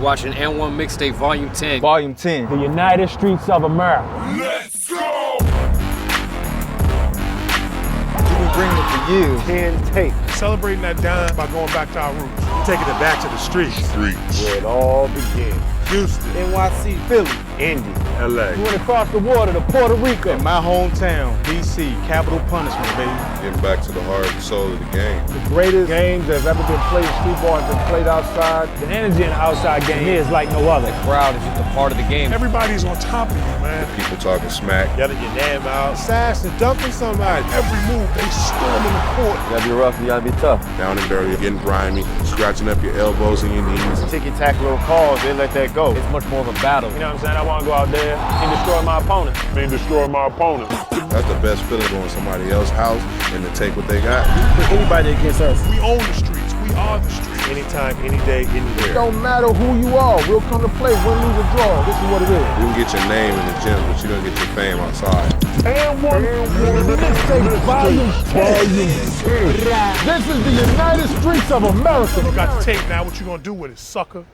watching AND1 Mixtape Volume 10. Volume 10. The United Streets of America. Let's go! We've been bringing it for years. And tape. Celebrating that dime by going back to our roots. Taking it back to the streets. Where it all began. Houston. NYC, Philly, Indy, LA. We went across the water to Puerto Rico. in my hometown, DC, capital punishment, baby. Getting back to the heart and soul of the game. The greatest games that have ever been played, street ball has been played outside. The energy in the outside game is like no other. The crowd is just a part of the game. Everybody's on top of you, man. People talking smack. Yelling your name out. Sass and dunking somebody. Every move, they storming the court. You gotta be rough, you gotta be tough. Down and dirty, getting grimy, scratching up your elbows and your knees. Ticky-tack little calls, they let that go. It's much more of a battle. You know what I'm saying? I want to go out there and destroy my opponent. That's the best feeling, going to somebody else's house and to take what they got. Put anybody against us. We own the streets. We are the streets. Anytime, any day, anywhere. It don't matter who you are. We'll come to play, win, lose, or draw. This is what it is. You can get your name in the gym, but you're going to get your fame outside. AND1 Mixtape Volume 10. This is the United Streets of America. You got the tape now. What you gonna do with it, sucker?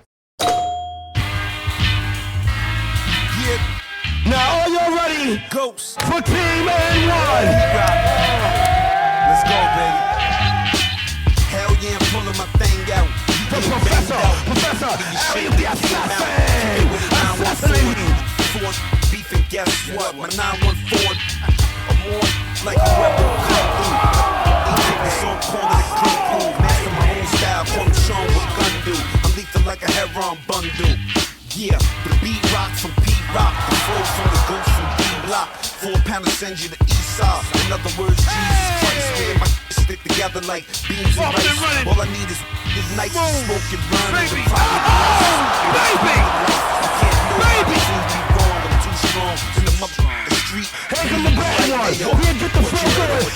Now are you ready? Ghost for Team AND1. Let's go, baby. Hell yeah, I'm pulling my thing out. Professor, Ariel the assassin. Beef and guess what? My 914. I'm more like a rebel kung fu. This song called it a kung fu. Master my own style, call me Sean what gun do. I'm lethal like a heron bundle. Yeah, the beat rock from P-Rock, the flow from the ghost from D-Block. 4 pounders send you to Esau. In other words, Jesus Christ, man, my stick together like beans and rice. All I need is nights to smoke and run. Baby, baby, wrong, I'm too strong in the motherfucking street. Here come the bad one. Here, get the flow going.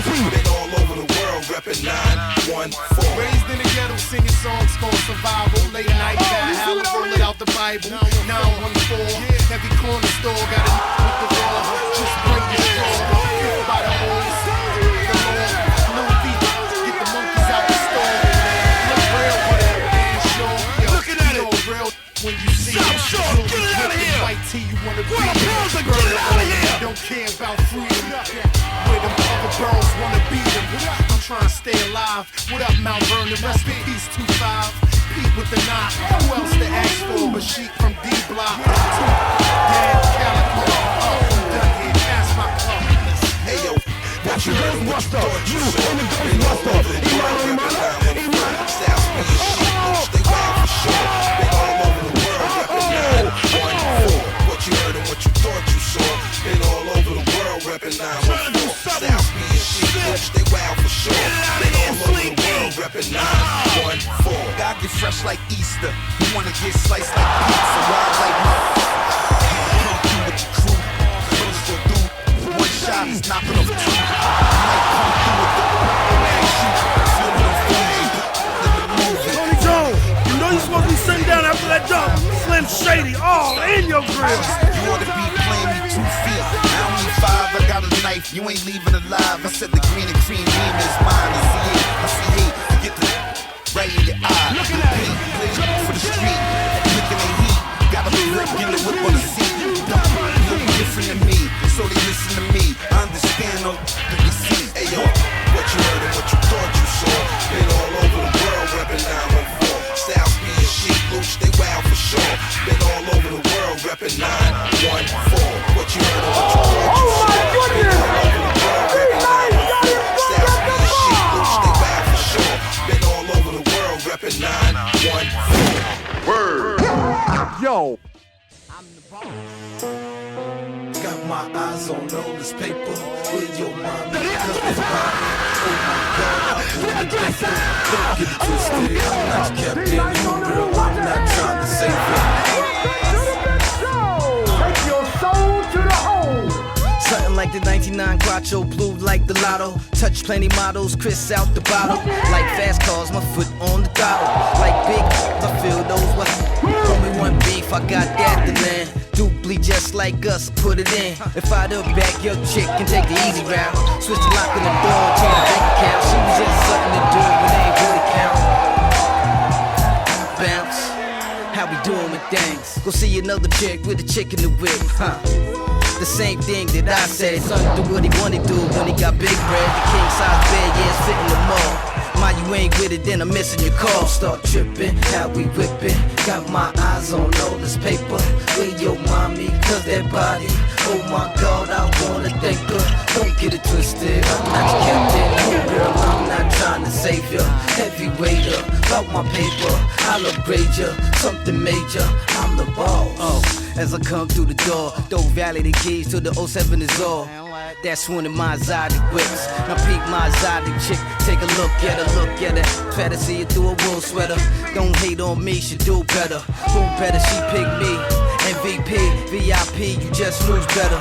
Been all over the world, reppin' 914. Raised in the ghetto, singing songs called survival. Late night, got a howl, rolling out the Bible. 914, heavy corner store, got a with the raw. Just bring your straw. By the holes, the law. No beat, get the monkeys out the store. Look real, whatever, damn sure. Yo, looking at it, real when you see it. Stop, get it out of here. White tee, you wanna be. Get it out of here. Don't care about freedom. Where them other girls wanna be them. I'm trying to stay alive. What up, Mount Vernon? Rest in peace, 2-5. Pete with the knot. Who else to ask for? But she from D Block. Damn Calico. Done here. Pass my cup. Hey yo, what you Ghostbuster? You in the Ghostbuster. Iman. South Beach, they wild for sure. Been all over the world, reppin' 914. What you heard and what you thought you saw. Been all over the world, reppin' 914. South Beach, they wild for sure. Been all over the world, reppin' 914. God get fresh like Easter. You wanna get sliced like pizza, wild like come through with the crew. First will do. One shot is knocking off two. Might come through with the Tony Jones, you know you're supposed to be sitting down after that dunk. Slim Shady, all in your grill. You ought to be playing me 2 feet. I don't need 5, I got a knife. You ain't leaving alive. I said the green and cream beam is mine. I see hate, I see hate. Get the right in your eye. Look at that. Play for the street. Looking at heat. Got a grip in the whip on the seat. Look different than me, so they listen to me. I understand all that they see. Hey yo, what you heard and what you thought you saw. Been all over the world, reppin' 914. South Beach, shit, Luch, they wild for sure. Been all over the world, reppin' 914. What you heard and what you thought you saw. Been all over the world, reppin' 914. South Beach, shit, Luch, they wild for sure. Been all over the world, reppin' 914. Word! Yo. Got my eyes on all this paper. With your mind, oh my God, don't get it twisted. I'm not kept in you, girl. I'm not trying to save Take your soul to the hole. Something like the 99 Quattro, blue like the lotto. Touch plenty models, Chris out the bottle. Like fast cars, my foot on the throttle. Like big, I feel those what. Only one beef, I got that to land. Duply just like us, put it in. If I the back, your chick can take the easy route. Switch the lock in the door, change the bank account. She was just something to do when they ain't really count. Bounce, how we doing with things? Go see another chick with a chick in the whip, huh? The same thing that I said. Son do what he wanna do when he got big bread. The king size bed, yeah, it's fitting the mall. My, you ain't with it, then I'm missing your call. Start tripping, how we whipping. Got my eyes on all this paper. Where your mommy, cause that body. Oh my God, I wanna thank her. Don't get it twisted, I'm not your captain. No girl, I'm not trying to save ya. Heavyweighter, about my paper. I'll upgrade ya, something major. I'm the boss. As I come through the door, throw Valley the keys to the 07 is all. That's one of my exotic whips. Now peek my exotic chick, take a look at her, Try to see it through a wool sweater. Don't hate on me, she do better. Who better, she pick me. MVP, VIP, you just lose better.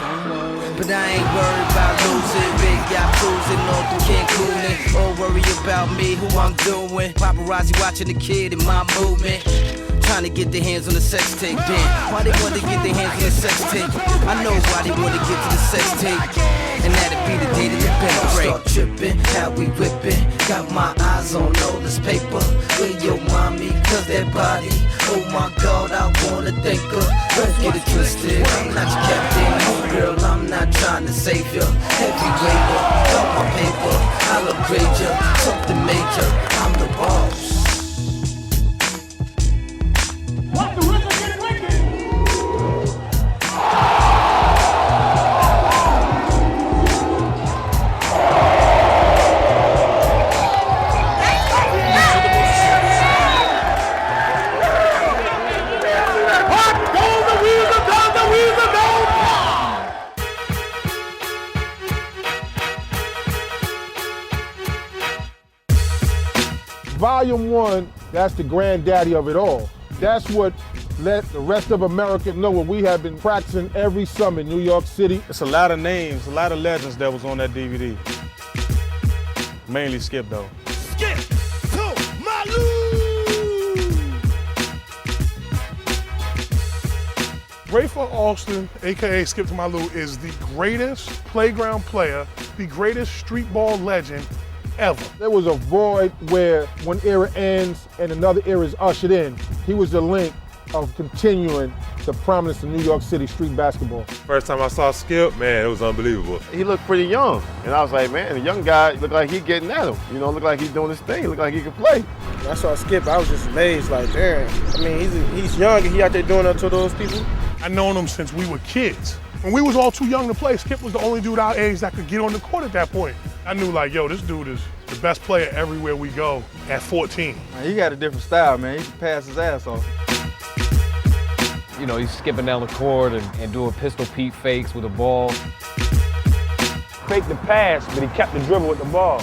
But I ain't worried about losing. Big yacht cruising all through Cancun. Or worry about me, who I'm doing. Paparazzi watching the kid in my movement. Trying to get their hands on the sex tape, then why they want to get their hands on the sex tape? I know why they want to get to the sex tape, and that'll be the day that they better break. Start tripping, how we whipping. Got my eyes on all this paper. Where your mommy, cause that body. Oh my God, I wanna thank her. Don't get it twisted, I'm not your captain. No girl, I'm not trying to save ya. Heavyweighter, got my paper. I'll upgrade ya, something major. I'm the boss. Volume 1, that's the granddaddy of it all. That's what let the rest of America know what we have been practicing every summer in New York City. It's a lot of names, a lot of legends that was on that DVD. Mainly Skip, though. Skip to my Lou. Rayford Alston, AKA Skip to My Lou, is the greatest playground player, the greatest street ball legend ever. There was a void where one era ends and another era is ushered in. He was the link of continuing the prominence of New York City street basketball. First time I saw Skip, man, it was unbelievable. He looked pretty young, and I was like, man, the young guy looked like he getting at him. You know, looked like he's doing his thing. Looked like he could play. When I saw Skip, I was just amazed, like, damn. I mean, he's young and he out there doing that to those people. I've known him since we were kids. When we was all too young to play, Skip was the only dude our age that could get on the court at that point. I knew like, yo, this dude is the best player everywhere we go at 14. He got a different style, man. He can pass his ass off. You know, he's skipping down the court and doing pistol Pete fakes with the ball. Faked the pass, but he kept the dribble with the ball.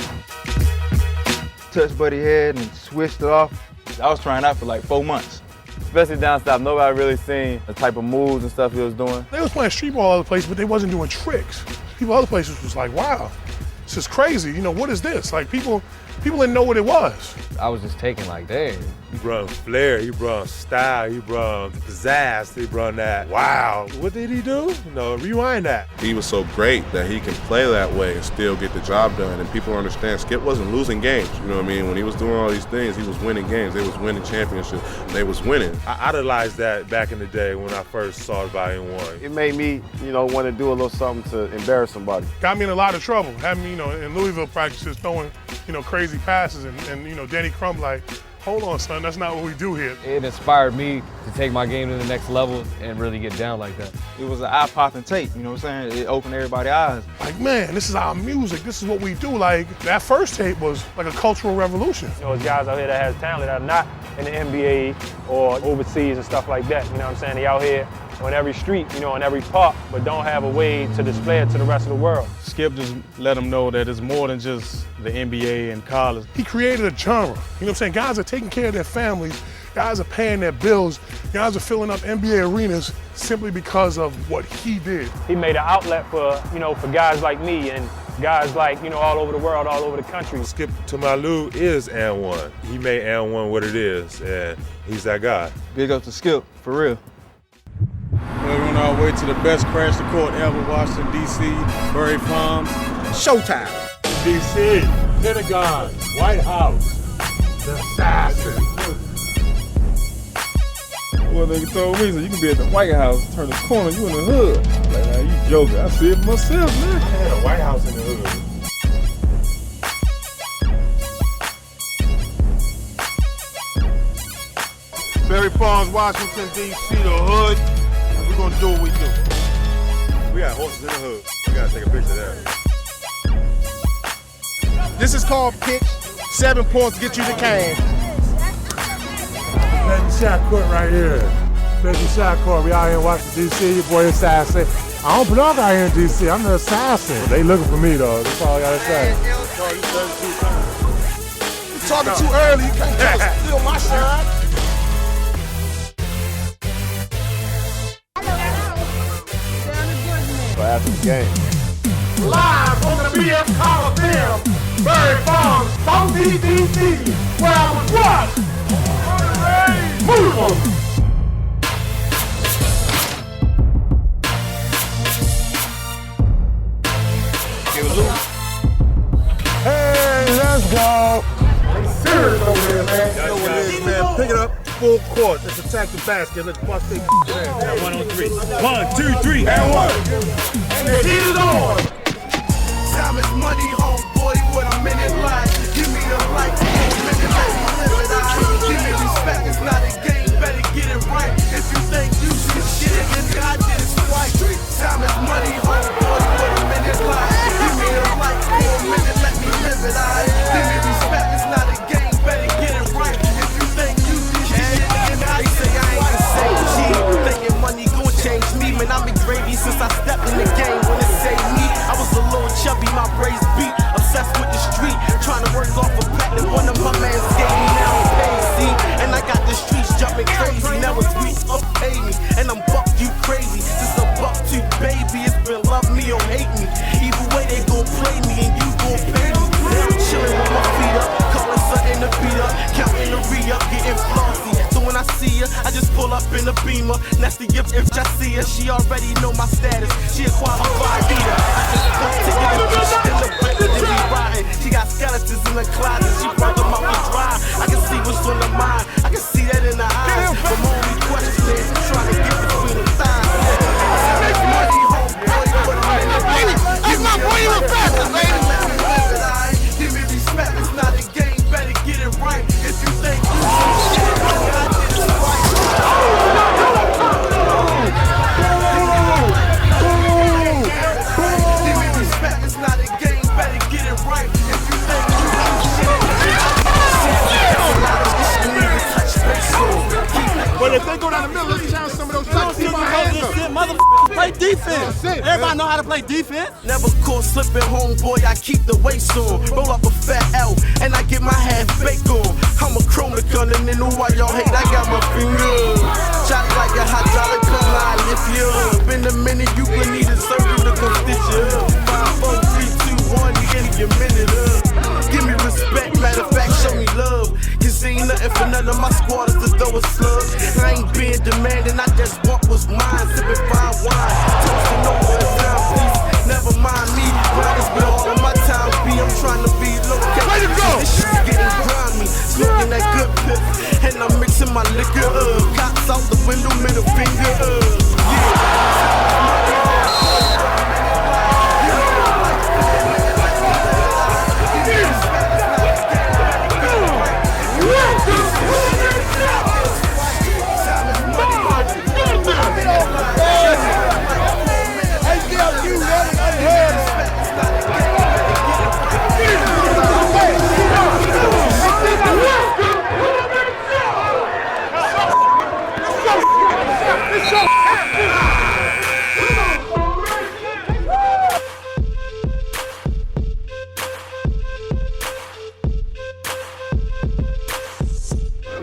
Touched Buddy head and switched it off. I was trying out for like 4 months. Especially down south, nobody really seen the type of moves and stuff he was doing. They was playing street ball other places, but they wasn't doing tricks. People other places was like, wow, this is crazy. You know, what is this? Like people didn't know what it was. I was just taking like, damn. He brought flair, he brought style, he brought pizzazz, he brought that. Wow, what did he do? You know, rewind that. He was so great that he can play that way and still get the job done. And people understand Skip wasn't losing games. You know what I mean? When he was doing all these things, he was winning games. They was winning championships. They was winning. I idolized that back in the day when I first saw Volume 1. It made me, you know, want to do a little something to embarrass somebody. Got me in a lot of trouble. Had me, you know, in Louisville practices throwing, you know, crazy passes and you know, Danny Crumb like, hold on, son, that's not what we do here. It inspired me to take my game to the next level and really get down like that. It was an eye-popping tape, you know what I'm saying? It opened everybody's eyes. Like, man, this is our music. This is what we do. Like, that first tape was like a cultural revolution. You know, there's guys out here that has talent that are not in the NBA or overseas and stuff like that. You know what I'm saying? They out here on every street, you know, on every park, but don't have a way to display it to the rest of the world. Skip just let them know that it's more than just the NBA and college. He created a genre. You know what I'm saying? Guys are taking care of their families. Guys are paying their bills. Guys are filling up NBA arenas simply because of what he did. He made an outlet for, you know, for guys like me and guys like, you know, all over the world, all over the country. Skip to My Lou is AND1. He made AND1 what it is, and he's that guy. Big up to Skip, for real. We're on our way to the best crash the court ever, Washington, D.C., Berry Farms. Showtime. D.C., Pentagon, White House, the assassin. Well, they told me, so you can be at the White House, turn the corner, you in the hood. Like, nah, you joking. I see it for myself, man. Yeah, the White House in the hood. Berry Farms, Washington, D.C., the hood. We're gonna do what we do. We got horses in the hood. We gotta take a picture of that. This is called pitch. 7 points get you the cane. Special shot court right here. Special shot court. We out here in Washington, D.C. Your boy Assassin. I don't belong out here in D.C. I'm the assassin. They looking for me though. That's all I gotta say. You're talking too early. You can't steal my shine. After the game. Live from the BF Coliseum, Berry Farms, Southeast DC, where I was what? Move on. Hey, let's go. Serious over there, man. You know what it is, man. Pick it up, full court. Let's attack the basket. Let's bust their ass. 1 on 3. 1, 2, 3, and 1. And the heat is on. Time is money, homeboy, what a minute like. Give me the light, for a minute, let me live it. Give me respect, it's not a game, better get it right. If you think you should get it, then I did it twice. Time is money, homeboy, what a minute like. Give me the light, for a minute, let me live it. Give me respect, it's not a game, better get it right. If you think you should get it, then I say I ain't the same G. Thinking money gon' change me, man, I'm in gravy since I stepped in the game. When it saved me, I was a little chubby, my braids beat, obsessed with the street, trying to work off a pack that one of my mans gave me. Now I'm paid, see, and I got the streets jumping crazy. Now it's streets up pay me, and I'm buck you crazy. Since a buck to baby, it's been love me or hate me. Either way they gon' play me, and you gon' pay me. Now I'm chillin' with my feet up, calling something to beat up, counting the re-up, getting flossy. So when I see her, I just pull up in a Beamer. Nasty if I see her, she already know my status. She a qualified leader. I just don't take it in the back and be riding. She got skeletons in the closet. She brought them out to dry. I can see what's on the mind. I can see that in the eyes. But my only question is, I'm trying to get between the thighs. Make money, homeboy, put a minute. Give me a life, give me respect. It's not a game, better get it right. If you think you should get it, I did it right. Give me respect, it's not a game, better get it right. If you think you should But if they go down the middle, let's challenge some of those shots. Keep my hands up. Motherfucker, play defense. Everybody know how to play defense. Never caught slipping, homeboy. I keep the weights on. Roll up a fat L, and I get my half baked on. I'm a chroma gun, and then why y'all hate? I got my fingers. Shot like a hydraulic gun, I lift you up. In a minute, you gon' need a surgery to come stitch you up. 5, 4, 3, 2, 1, you get your minute up. Give me respect, matter of fact, show me love. Cause ain't nothing for none of my squatters to throw a slug. I ain't being demanding, I just want what's mine. Sipping fine wine, toasting over the time, please. Never mind me, riders with all of my time be. I'm trying to be located. This shit's getting grimy, smoking that good pip, and I'm mixing my liquor up. Cops out the window, middle finger up.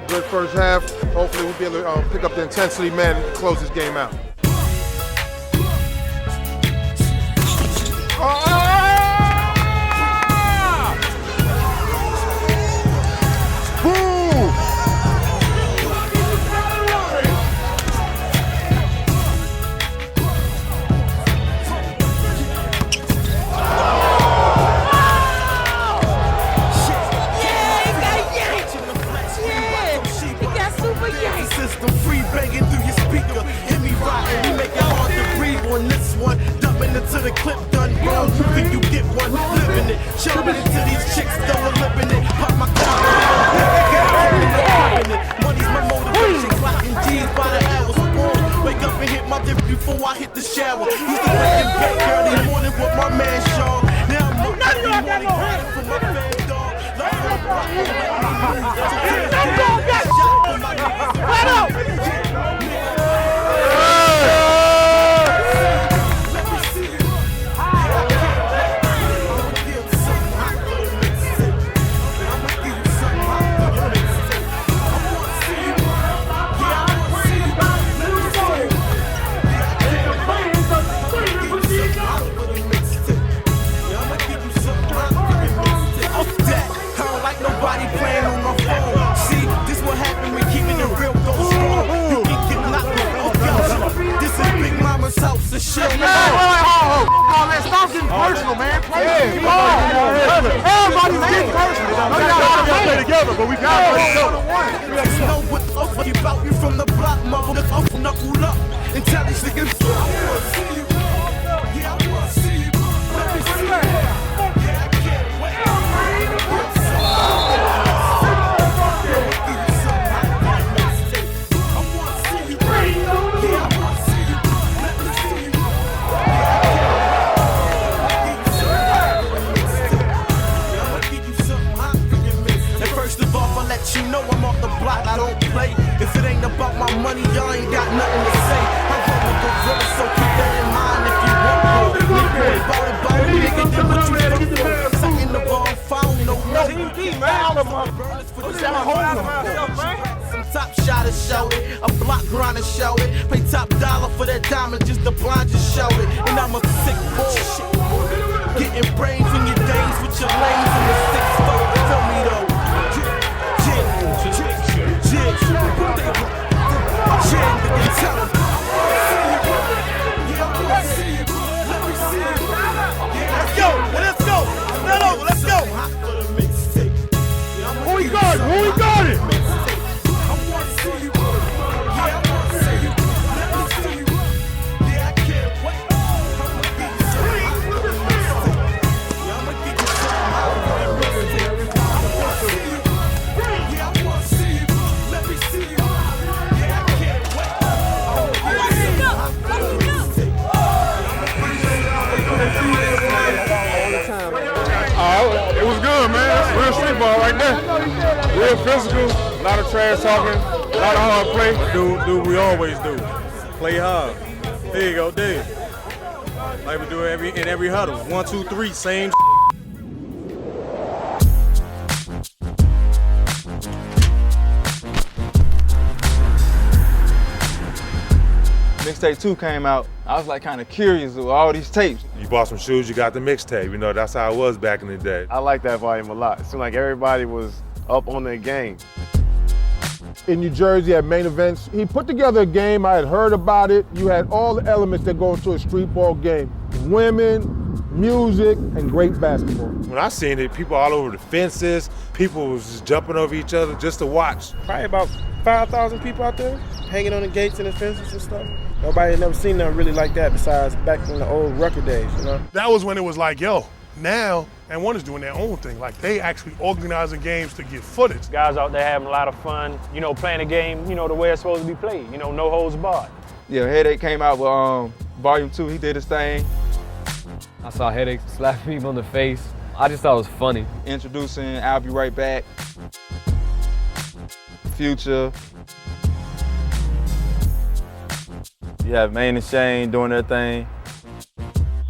Good first half. Hopefully we'll be able to pick up the intensity, man, and close this game out. till the clip done gone. Think you get one, living it. Shoving it till these chicks don't living it. Pop my car, money's my motivation. Clocking G's by the hours. Wake up and hit my dip before I hit the shower. Used to wake and bake early morning with my man Sean. Now I'm up every morning grinding for my band dog. Love for the rock, let out! Nobody playing on my phone. See, this what happened when keeping it real goes strong. You can get knocked off. This is Big Mama's house, the shit. Oh, man, stop getting personal, man. Play everybody's getting personal. We gotta play together, but we gotta play together. You know what the fuck you about? You from the block, mother. The fuck knuckle up and tell these niggas. I wanna see you. Yeah, I wanna see you. Let me see you. Yeah, I can't wait. You know I'm off the block, I don't play. If it ain't about my money, y'all ain't got nothing to say. I'm from the gorilla, so keep that in mind if you want more. Nigga, about it, nigga, do what you look for. Second of all, found no nothing. Some top shotters shout it, a block grinder shout it. Pay top dollar for that diamond, just the blind just shout it. And I'm a sick bullshit. Getting brains in your days with your lanes in the 6-4. Feel me though. Let's go! Let's go! Who we got it? It was good, man. Real street ball right there. Real physical, a lot of trash talking, a lot of hard play. Do what we always do. Play hard. There you go, there. Like we do in every huddle. 1, 2, 3, same. Mixtape 2 came out. I was like kind of curious with all these tapes. You bought some shoes, you got the mixtape. You know, that's how it was back in the day. I like that volume a lot. It seemed like everybody was up on their game. In New Jersey at main events, he put together a game. I had heard about it. You had all the elements that go into a street ball game. Women, music, and great basketball. When I seen it, people all over the fences, people was just jumping over each other just to watch. Probably about 5,000 people out there hanging on the gates and the fences and stuff. Nobody had never seen nothing really like that besides back in the old record days, you know? That was when it was like, yo, now AND1 is doing their own thing. Like, they actually organizing games to get footage. Guys out there having a lot of fun, you know, playing the game, you know, the way it's supposed to be played, you know, no holds barred. Yeah, Headache came out with Volume 2. He did his thing. I saw Headache slap people in the face. I just thought it was funny. Introducing I'll Be Right Back, Future. You have Maine and Shane doing their thing.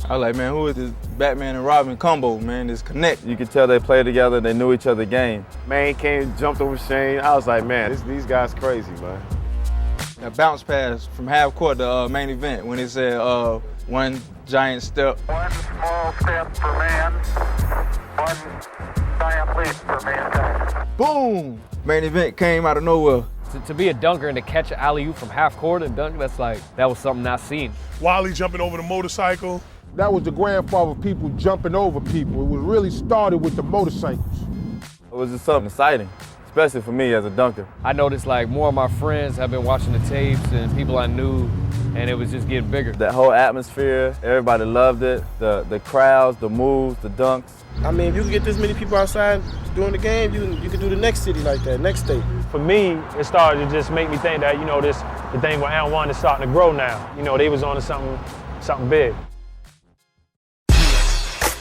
I was like, man, who is this Batman and Robin combo, man? This connect. You could tell they played together, they knew each other's game. Maine came, jumped over Shane. I was like, man, these guys crazy, man. That bounce pass from half court to main event when it said one giant step. One small step for man, one giant leap for mankind. Boom! Main event came out of nowhere. To be a dunker and to catch an alley-oop from half court and dunk, that was something not seen. Wally jumping over the motorcycle. That was the grandfather of people jumping over people. It was really started with the motorcycles. It was just something exciting, especially for me as a dunker. I noticed like more of my friends have been watching the tapes and people I knew and it was just getting bigger. That whole atmosphere, everybody loved it. The crowds, the moves, the dunks. I mean, if you can get this many people outside during the game, you can do the next city like that, next state. For me, it started to just make me think that, the thing with AND1 is starting to grow now. They was on to something big.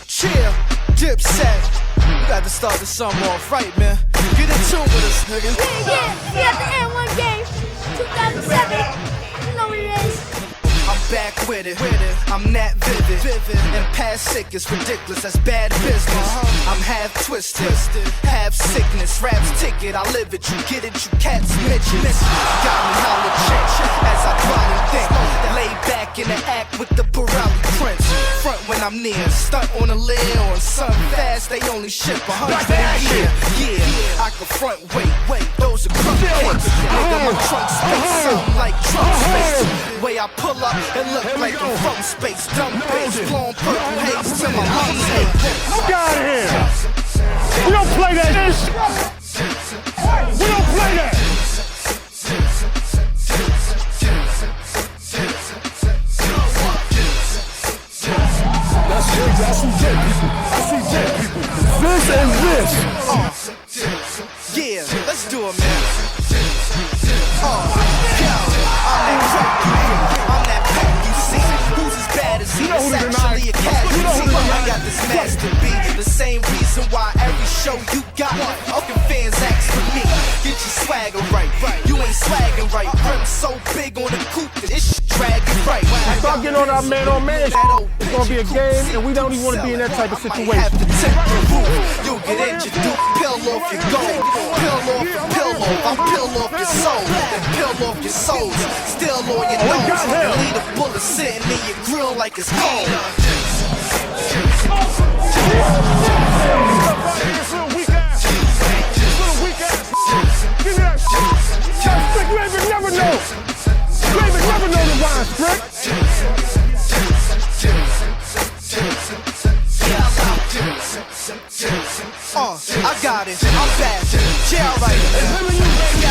Chill, Dipset. You got to start the summer off right, man. Get in tune with us, nigga. Yeah, we at the AND1 game, 2007. You know what it is. I'm back with it. I'm that vivid. And past sick is ridiculous, that's bad business. I'm half twisted, half sickness. Rap's ticket, I live it, you get it, you cats midgets. Got me holler chick as I finally think. Lay back in the act with the Pirelli prints. Front when I'm near, stunt on a lid on something fast, they only ship 100 a year. Yeah, I can front wait, those are crump cakes. Nigga, my trunk space, something like trunk space. Way I pull up and look like I'm from space. Dumb bass, blowing purple haze till my lungs ache. Get out of here! We don't play that shit! We don't play that! I see dead people. This and this. Yeah, let's do it, man. I'm that pack you see. Who's as bad as he? It's actually a casualty. I got this master beat. The same reason why every show you got fucking fans ask for me. Get your swagger right. You ain't swagging right. Rim so big on the coupe that it shit dragging right. Start getting on our man-on-man. It's gonna be a game, and we don't even want to be in that type of situation. You'll get injured, do pill off your gold. Pill off your pill off. I'm pill off your soul. And pill off your souls. Still on your nose. And leave the bullet sitting in your grill like it's cold. Give me that shit. You ain't never know. You ain't never know the wine, Strick. I got it, I'm bad, yeah, right.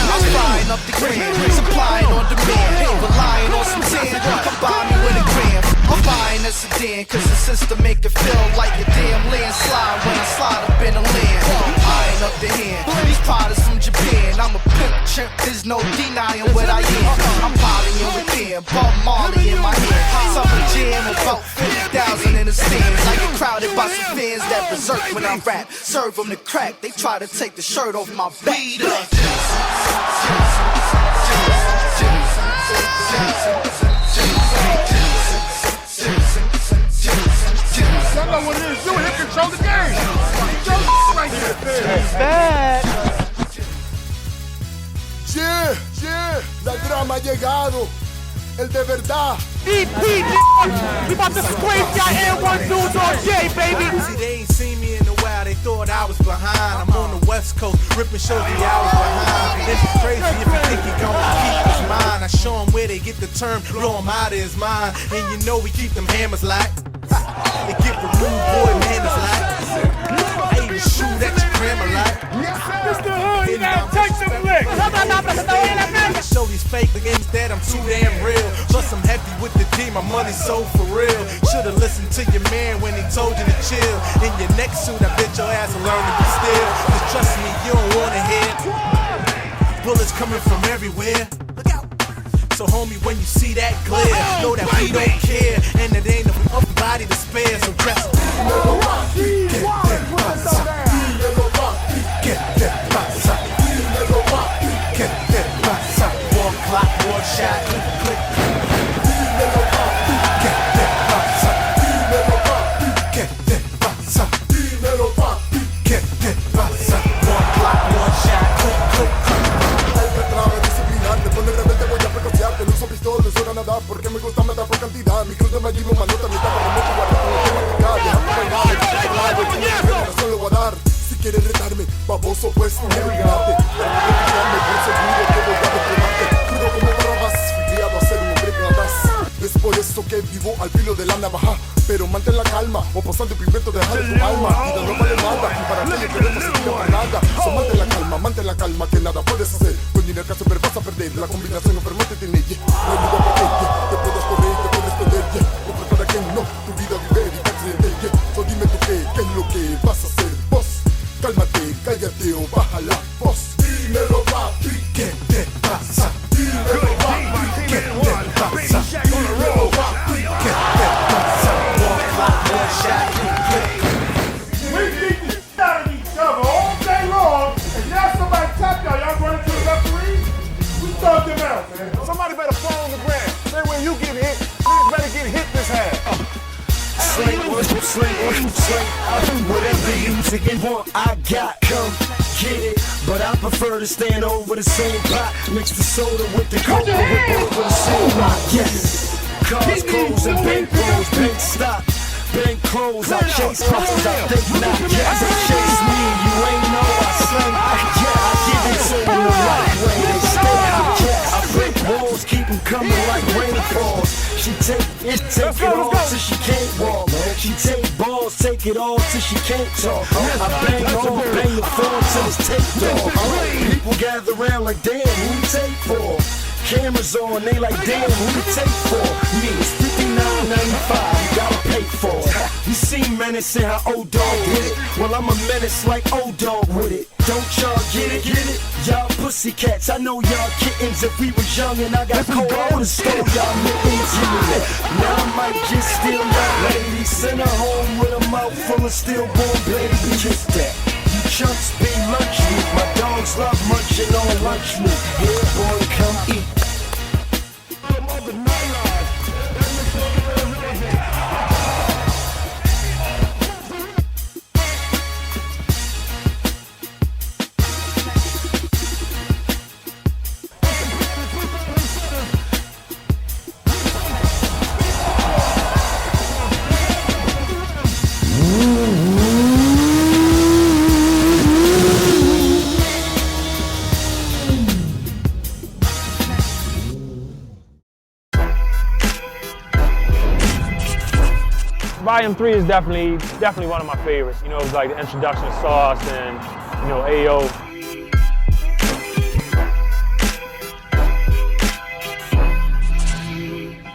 I'm frying up the gram, supplying on demand, relying on some sand, combine me with a gram. I'm buying a sedan, cause the system make it feel like a damn landslide when I slide up in a land. Eyeing up the hand, these products from Japan. I'm a pimp chimp, there's no denying what I am. I'm polying with Cam, Bob Marley in my hand. Summer jam, about 50,000 in the stands. I get crowded by some fans that berserk when I rap. Serve them the crack, they try to take the shirt off my back. Y'all know what it is. You hit control the game. Control the right here. Bad. Yeah, la drama ha llegado. El de verdad. EP, we about to scrape y'all AND1 dudes on J, baby. See, they ain't seen me in a while, they thought I was behind. I'm on the West Coast, ripping shows the hours behind. It's crazy if you think you're gonna keep his mind. I show him where they get the term, blow him out of his mind. And you know we keep them hammers like. They get removed, boy, man, it's like. I even shoot at your grandma like. Mr. Hood, you gotta take some licks. I show these fake games that I'm too damn real. Plus I'm heavy with the D, my money's so for real. Should've listened to your man when he told you to chill. In your next suit, I bet your ass will learn to be still. Cause trust me, you don't wanna hear bullets coming from everywhere. Look out. So homie, when you see that glare, know that we don't care. And it ain't a body to spare, so dress up. One clock, one shot, click. Porque me gusta matar por cantidad. Mi cruz de me llevo manota, mi tapa de moto, guarda con lo que no solo voy a dar. Si quieres retarme, baboso, pues olvídate. Me por seguro que voy a desplegarte. Crudo como barrabás, fui criado a ser un hombre capaz. Es por eso que vivo al filo de la navaja. Pero mantengo mantén la calma, o pasando el pimiento dejar tu alma. Vida no vale nada, y para aquello queremos seguir para nada. So mantén la calma, que nada puedes hacer. Con dinero caso pero vas a perder, la combinación enfermante tiene ella. No hay lugar para ella, te puedes correr, te puedes perder, yeah. Otro para quien no, tu vida vive y accidente, yeah. So dime tú qué es lo que vas a hacer, vos. Cálmate, cállate o baja la voz. Dímelo papi, ¿qué te pasa? Dímelo papi, ¿qué te pasa? Dímelo papi, ¿qué te pasa? We beat the shit out of each other all day long, and now somebody tap y'all running to the referee? We thug them out, man. Somebody better fall on the ground. Say when you get hit, niggas better get hit this half. Whatever you chicken want, I got. Come get it, but I prefer to stand over the same pot. Mix the soda with the coke, whip over the same rock. Yes, cars, clothes, and bank rolls, bank stock, bank clothes. I chase hustles, I think not. Yes, chase me, you ain't know I slang. I give it to them the right way. They stay out. I break walls, keep them coming like rainfalls. She take it all till she can't walk. She take balls, take it all till she can't talk. I bang on, bang the phone till it's taped off. People gather around like, damn, who you take for? Cameras on, they like, damn, who you take for? Me, it's $59.95, you gotta pay for it. You see menacing how old dog did it. Well, I'm a menace like old dog with it. Don't y'all get it, get it? Y'all pussycats, I know y'all kittens. If we was young and I got cold, I would've stole y'all mittens. Now I might just steal y'all ladies. Send her home with a mouth full of stillborn babies. Kiss that. You chunks be lunch meat. My dogs love munching on lunch meat. Yeah, boy, come eat. Volume 3 is definitely one of my favorites. You know, it was like the introduction of Sauce and, you know, AO.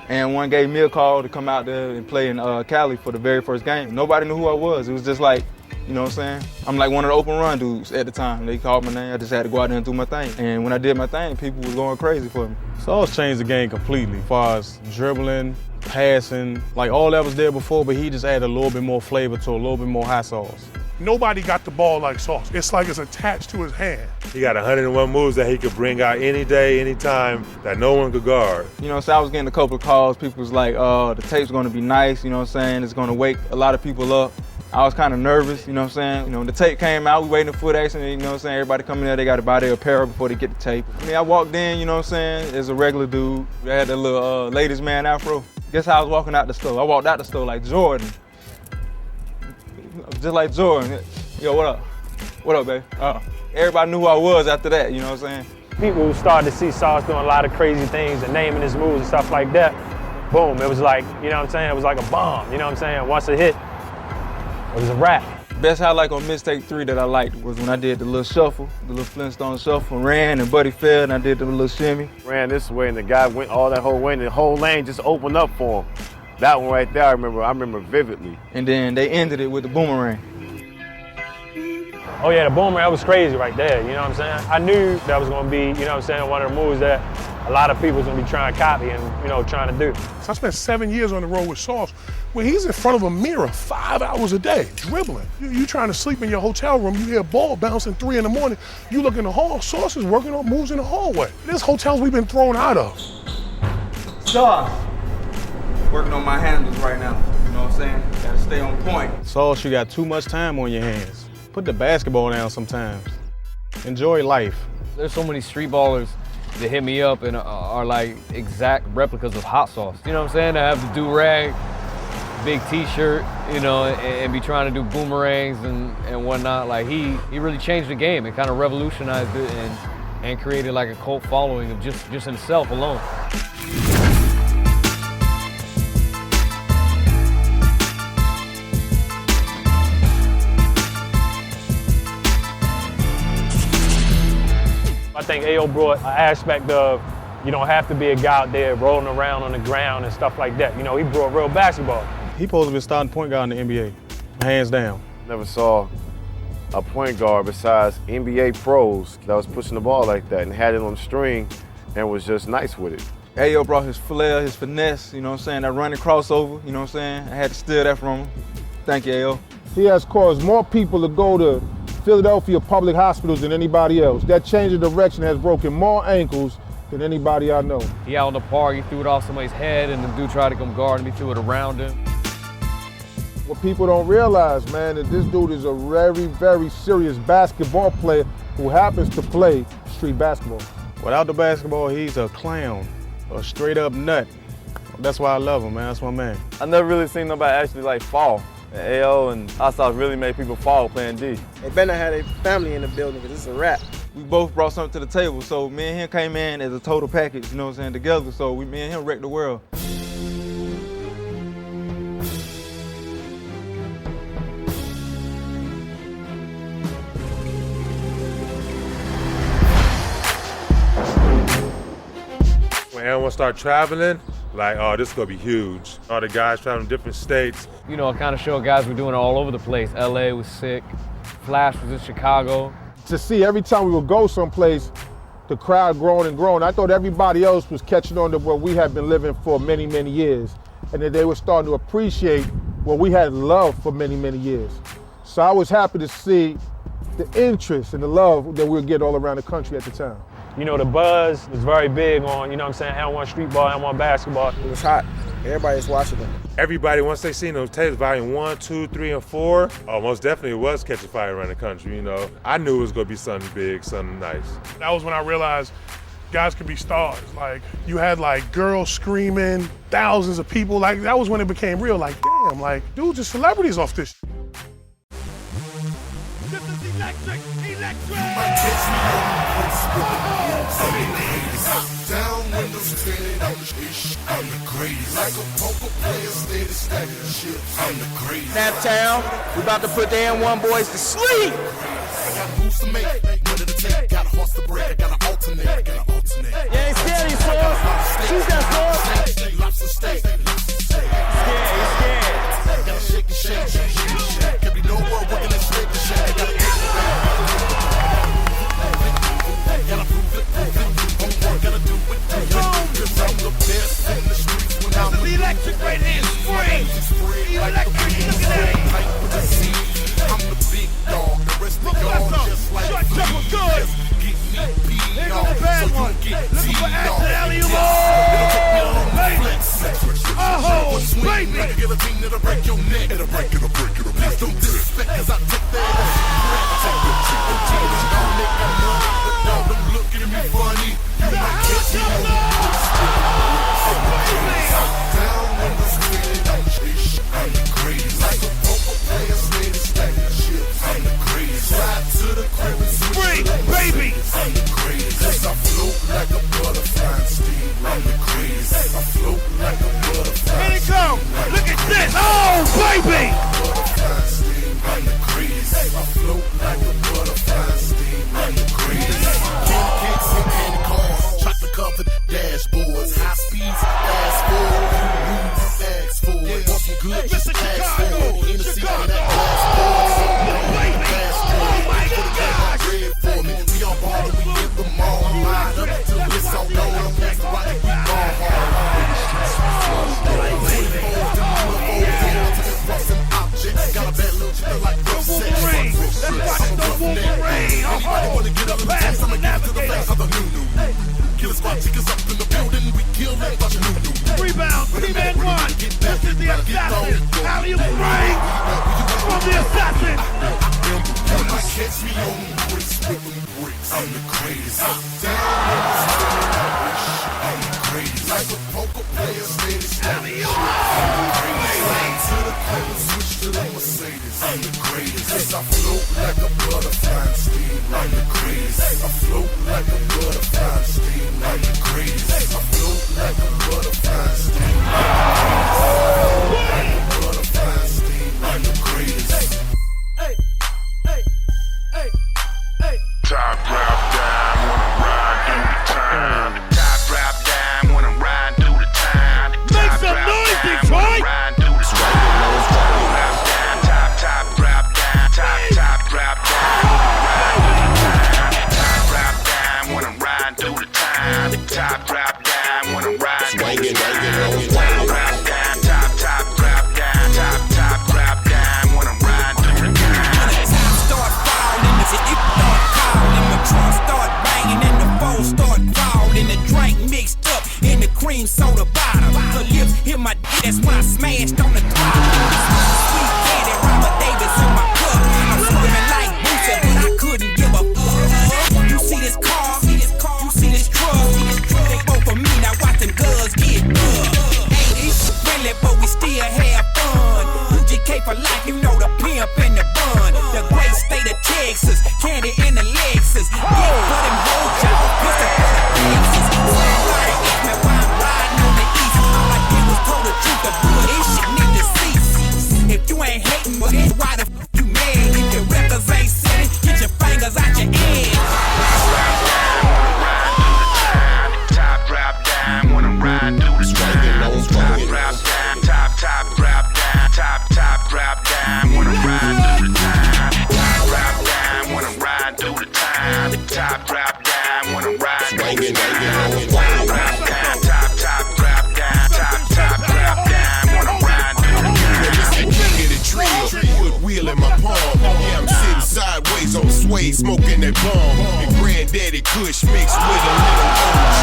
AND1 gave me a call to come out there and play in Cali for the very first game. Nobody knew who I was. It was just like, you know what I'm saying? I'm like one of the open run dudes at the time. They called my name. I just had to go out there and do my thing. And when I did my thing, people was going crazy for me. Sauce changed the game completely as far as dribbling, passing, like all that was there before, but he just added a little bit more flavor to a little bit more hot sauce. Nobody got the ball like Sauce. It's like it's attached to his hand. He got 101 moves that he could bring out any day, anytime, that no one could guard. You know, so I was getting a couple of calls. People was like, the tape's gonna be nice, you know what I'm saying? It's gonna wake a lot of people up. I was kind of nervous, you know what I'm saying? You know, when the tape came out, we waiting for foot action, you know what I'm saying? Everybody coming there, they got to buy their apparel before they get the tape. I mean, I walked in, you know what I'm saying, as a regular dude. I had that little ladies man afro. Guess how I was walking out the store? I walked out the store like Jordan. Just like Jordan. Yo, what up? What up, babe? Everybody knew who I was after that, you know what I'm saying? People started to see Sauce doing a lot of crazy things and naming his moves and stuff like that. Boom, it was like, you know what I'm saying? It was like a bomb, you know what I'm saying? Once it hit, it was a wrap. Best highlight on Mixtape 3 that I liked was when I did the little shuffle, the little Flintstone shuffle, ran and Buddy fell and I did the little shimmy. Ran this way and the guy went all that whole way and the whole lane just opened up for him. That one right there, I remember vividly. And then they ended it with the boomerang. Oh yeah, the boomerang was crazy right there, you know what I'm saying? I knew that was gonna be, you know what I'm saying, one of the moves that a lot of people was gonna be trying to copy and, you know, trying to do. So I spent 7 years on the road with Sauce, where he's in front of a mirror 5 hours a day, dribbling. You trying to sleep in your hotel room, you hear a ball bouncing 3 in the morning, you look in the hall, Sauce is working on moves in the hallway. There's hotels we've been thrown out of. Sauce, working on my handles right now, you know what I'm saying? Gotta stay on point. Sauce, you got too much time on your hands. Put the basketball down sometimes. Enjoy life. There's so many street ballers that hit me up and are like exact replicas of Hot Sauce. You know what I'm saying? They have the do-rag, big t-shirt, you know, and be trying to do boomerangs and whatnot. Like he really changed the game and kind of revolutionized it and created like a cult following of just himself alone. think AO brought an aspect of you don't have to be a guy out there rolling around on the ground and stuff like that. You know, he brought real basketball. He supposed to be starting point guard in the NBA, hands down. Never saw a point guard besides NBA pros that was pushing the ball like that and had it on the string and was just nice with it. AO brought his flair, his finesse, you know what I'm saying, that running crossover, you know what I'm saying? I had to steal that from him. Thank you, AO. He has caused more people to go to Philadelphia public hospitals than anybody else. That change of direction has broken more ankles than anybody I know. He out in the park, he threw it off somebody's head, and the dude tried to come guard him, he threw it around him. What people don't realize, man, is this dude is a very, very serious basketball player who happens to play street basketball. Without the basketball, he's a clown, a straight up nut. That's why I love him, man. That's my man. I never really seen nobody actually like fall. And AO and Asaf really made people fall playing D. They better not have their family in the building because it's a wrap. We both brought something to the table, so me and him came in as a total package, you know what I'm saying, together, so me and him wrecked the world. When everyone started traveling, like, oh, this is gonna be huge. All the guys traveling different states. You know, it kind of showed guys were doing it all over the place. LA was sick, Flash was in Chicago. To see every time we would go someplace, the crowd growing and growing. I thought everybody else was catching on to what we had been living for many, many years, and that they were starting to appreciate what we had loved for many, many years. So I was happy to see the interest and the love that we would get all around the country at the time. You know, the buzz was very big on, you know what I'm saying, AND1 street ball, AND1 basketball. It was hot. Everybody's watching them. Everybody, once they seen those tapes, volume 1, 2, 3, and 4, oh, most definitely it was catching fire around the country, you know. I knew it was gonna be something big, something nice. That was when I realized guys could be stars. Like, you had like girls screaming, thousands of people. Like, that was when it became real. Like, damn, like, dudes are celebrities off this. This is electric. Down windows tinted, I'm the greatest. Like a poker player, steady stacking chips. I'm the greatest. Snaptown, we about to put the AND1 boys to sleep. I got moves to make, ready to take. Got a horse to break, I gotta alternate. You ain't scared, you sauce. Choose that sauce. Lobster steak. Scared. Gotta shake and shake. Can be no more working and shake and shake. Gotta get it back. Gotta prove it. Homework, gotta do it. Cause I'm the best in the streets when I'm the electric right here is free. Electric, look at that. I'm the big dog. The rest of y'all just like shut up, we're good. Get me beat Here goes the bad so one. you get Looking for action, alley-oop. Oh, baby. Get a team that'll break your neck. It'll break. Please don't disrespect, cause I take that as don't make that money, but y'all don't look at me funny. You might catch me on the down when the street, I'm the greatest. Like a poker player, steady stacking chips. I'm the greatest. Slide to the crib and switch free, baby. I'm the greatest. Cause I float like a butterfly and steam. I'm the greatest. I float like a butterfly. Here it go. Look at this. Oh, baby. Butterfly and steam. I'm the greatest. I float like a butterfly and steam. I'm the greatest. Candy cakes and candy cars. Chocolate covered dashboards. High speeds, fast forward. Fast forward. Want some good, just fast forward. In the seat of that glass board. Fast forward. Put a red for me. We all ball and we get the mall. Ride up till it's all gone. That's why we ball hard. Got a bad little chick like Wolverine. Let's watch the Wolverine. Anybody wanna get up and dance? I'ma give to the face of the new. Killer squad chickens up in the building. We kill them, watch a new. Rebound, team AND1. This is the assassin. Alley-oop ring from the assassin. You might catch me on bricks with them bricks. I'm the greatest. Down on the street, I'm the greatest. Like a poker player, steady stacking. I'm the greatest. Slide to the corner, switch to the Mercedes. I'm the greatest. Cause I float like a butterfly and steam. I'm the greatest. I float like a butterfly and steam. I'm the greatest. I float like a butterfly and steam. Like a butterfly and steam. I'm the greatest. Hey. Top drop down, wanna ride. for life, you know the pimp in the bun. The great state of Texas, candy in the Lexus. Get for them whole jobs, pistol for the pieces. Somebody asked me why I'm riding on the east. All I did was told the truth, the blood, this shit need to cease. If you ain't hating, well then why the f you mad? If your records ain't sitting, get your fingers out your ass. Top drop down, wanna ride through the stride. Top drop down, top drop down, top drop down, wanna ride through the time. Top drop down, wanna ride through the time. Top drop down, wanna ride through the time. Top drop down, top drop down, top drop down, wanna ride through the time. It's the king of the drill, wood wheel in my palm. Yeah, I'm sitting sideways on suede, smoking that bomb. And granddaddy Kush mixed with a little OG.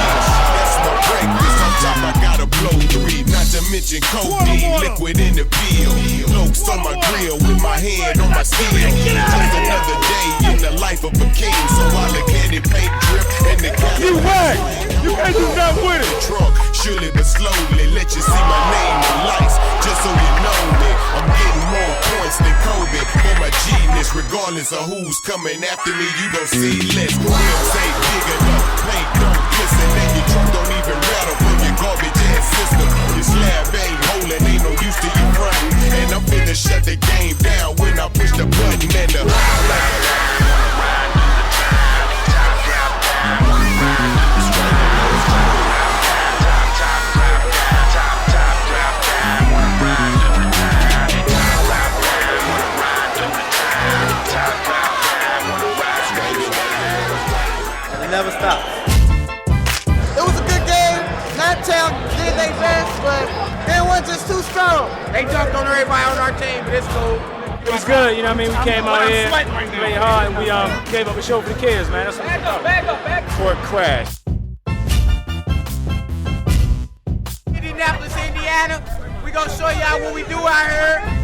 That's my breakfast. On top, I gotta blow 3. Not to mention codeine, liquid in the field. Lokes on my grill with my hand on my steel. Just another day in the life of a king. So I look at it, paint drip, and the guy. You whack! You can't do nothing with it. Trunk, surely but slowly, let you see my name in lights, just so you know me. I'm getting more points than Kobe for my genius. Regardless of who's coming after me, you gon' see less. Rims ain't big enough, paint don't glisten, and your trunk don't even rattle from your garbage ass system. Your slab ain't holding, ain't no use to your front. And I'm finna shut the game down when I push the button and the never stops. It was a good game. Nine-Town did their best, but AND1 just too strong. They jumped on everybody on our team, but it's cool. It was good, you know what I mean? We came out here, played hard, and we gave up a show for the kids, man. That's what it's about. Back up. For a crash. Indianapolis, Indiana. We gonna show y'all what we do out here.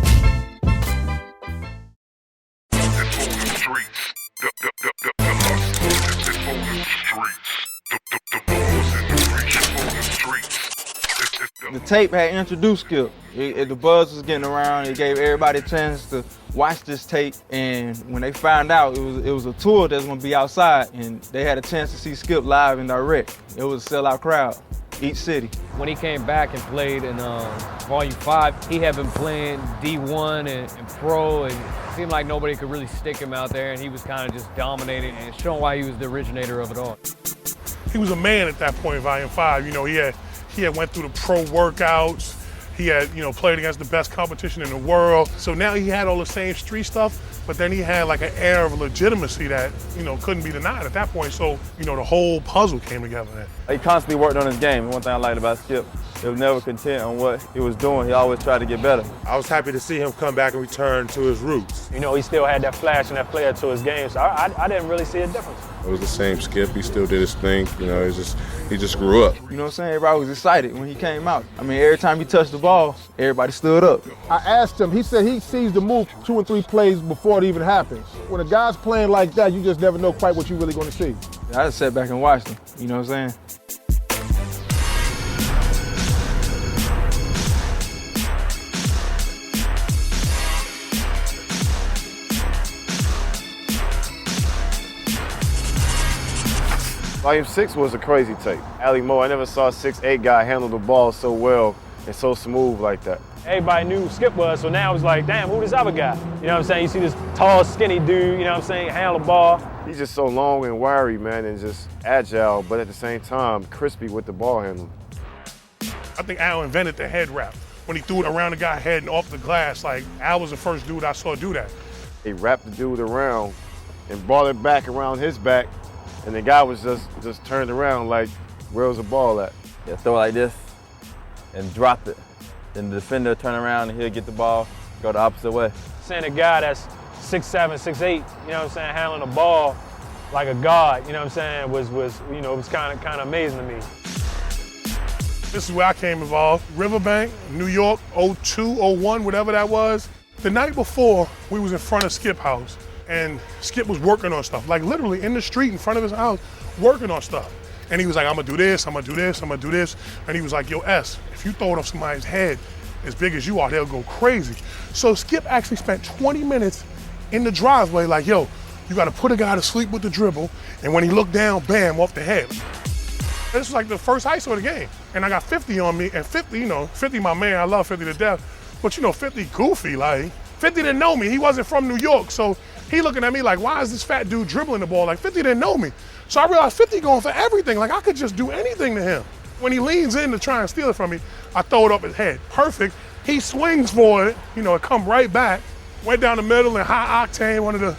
The tape had introduced Skip. The buzz was getting around. It gave everybody a chance to watch this tape. And when they found out it was a tour that's gonna be outside, and they had a chance to see Skip live and direct. It was a sellout crowd, each city. When he came back and played in Volume 5, he had been playing D1 and Pro, and it seemed like nobody could really stick him out there, and he was kind of just dominating and showing why he was the originator of it all. He was a man at that point in Volume 5. You know, he had went through the pro workouts. He had, played against the best competition in the world. So now he had all the same street stuff, but then he had like an air of legitimacy that, couldn't be denied at that point. So, the whole puzzle came together then. He constantly worked on his game. One thing I liked about Skip, he was never content on what he was doing. He always tried to get better. I was happy to see him come back and return to his roots. He still had that flash and that flair to his game, so I didn't really see a difference. It was the same Skip. He still did his thing. He just grew up. You know what I'm saying? Everybody was excited when he came out. I mean, every time he touched the ball, everybody stood up. I asked him, he said he sees the move 2 and 3 plays before it even happens. When a guy's playing like that, you just never know quite what you're really going to see. I just sat back and watched him, you know what I'm saying? Volume 6 was a crazy tape. Ali Moe, I never saw a 6'8" guy handle the ball so well and so smooth like that. Everybody knew who Skip was, so now it's like, damn, who this other guy? You know what I'm saying? You see this tall, skinny dude, you know what I'm saying, handle the ball. He's just so long and wiry, man, and just agile, but at the same time, crispy with the ball handling. I think Al invented the head wrap. When he threw it around the guy's head and off the glass, like, Al was the first dude I saw do that. He wrapped the dude around and brought it back around his back, and the guy was just turned around like, where's the ball at? Yeah, throw it like this and drop it. Then the defender turn around and he'll get the ball, go the opposite way. Seeing a guy that's 6'7", 6'8", you know what I'm saying, handling the ball like a god, you know what I'm saying, was it was kind of amazing to me. This is where I came involved. Riverbank, New York, 02, 01, whatever that was. The night before, we was in front of Skip House, and Skip was working on stuff, like literally in the street in front of his house, working on stuff. And he was like, I'm gonna do this, I'm gonna do this, I'm gonna do this. And he was like, yo, S, if you throw it off somebody's head as big as you are, they'll go crazy. So Skip actually spent 20 minutes in the driveway like, yo, you gotta put a guy to sleep with the dribble, and when he looked down, bam, off the head. This was like the first ISO of the game. And I got 50 on me, and 50, 50 my man, I love 50 to death. But 50 goofy, like, 50 didn't know me. He wasn't from New York, so he looking at me like, why is this fat dude dribbling the ball? Like, 50 didn't know me. So I realized 50 going for everything. Like, I could just do anything to him. When he leans in to try and steal it from me, I throw it up his head. Perfect. He swings for it, it come right back. Went down the middle and high octane, one of the,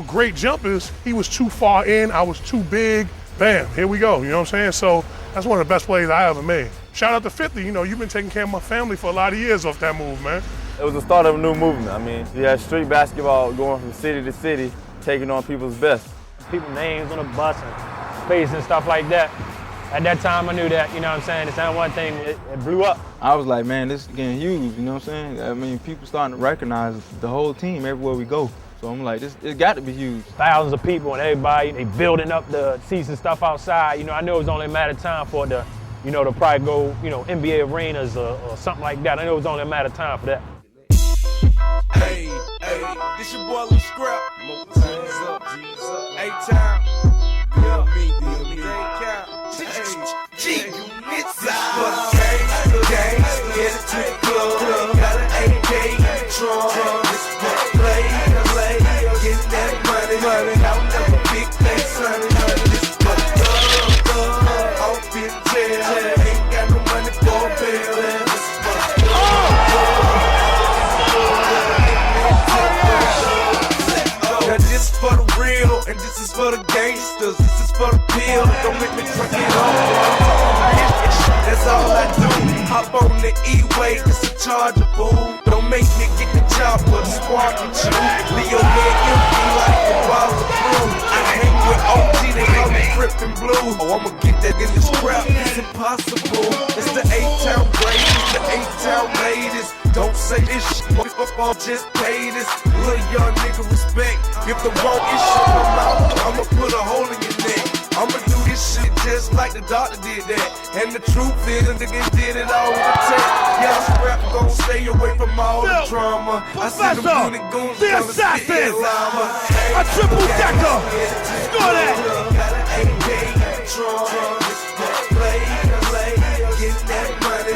great jumpers. He was too far in, I was too big. Bam, here we go, you know what I'm saying? So that's one of the best plays I ever made. Shout out to 50, you've been taking care of my family for a lot of years off that move, man. It was the start of a new movement. I mean, you had street basketball going from city to city, taking on people's best. People's names on the bus and face and stuff like that. At that time, I knew that, you know what I'm saying? It's not one thing, it blew up. I was like, man, this is getting huge, you know what I'm saying? I mean, people starting to recognize the whole team everywhere we go. So I'm like, it got to be huge. Thousands of people and everybody, they building up the seats and stuff outside. I know it was only a matter of time for it to, to probably go, NBA arenas or something like that. I know it was only a matter of time for that. Hey, this your boy Lil Scrap. G's up. A-Town. G, it's for the gang, get it to the club. Got an AK in the trunk. This is for the play, get that money. Out of a big place, sonny. This is for the thug, off in jail. Ain't got no money for a bill. This is for the thug. Now this is for the real, and this is for the gangsters. This is for the pill. Don't make me truck it off. That's all I do. Hop on the E-way, it's a charger, boo. Don't make me get the job for the spark and you. Leave your head empty like a bottle of brew. I hang with OG, they call me Crippin' Blue. Oh, I'ma get that in this crap, it's impossible. It's the A-Town greatest, the A-Town latest. Don't say this shit, motherfucker, just pay this. Little young nigga respect. If the wrong issue come out, I'ma put a hole in your neck. I'ma do this shit just like the doctor did that. And the truth is, the niggas did it all with a tech. Y'all scrap gon' stay away from all the drama. I see them beauty goons the assassin, a triple decker. Score that. Got an AK in the trunk. Play, get that money.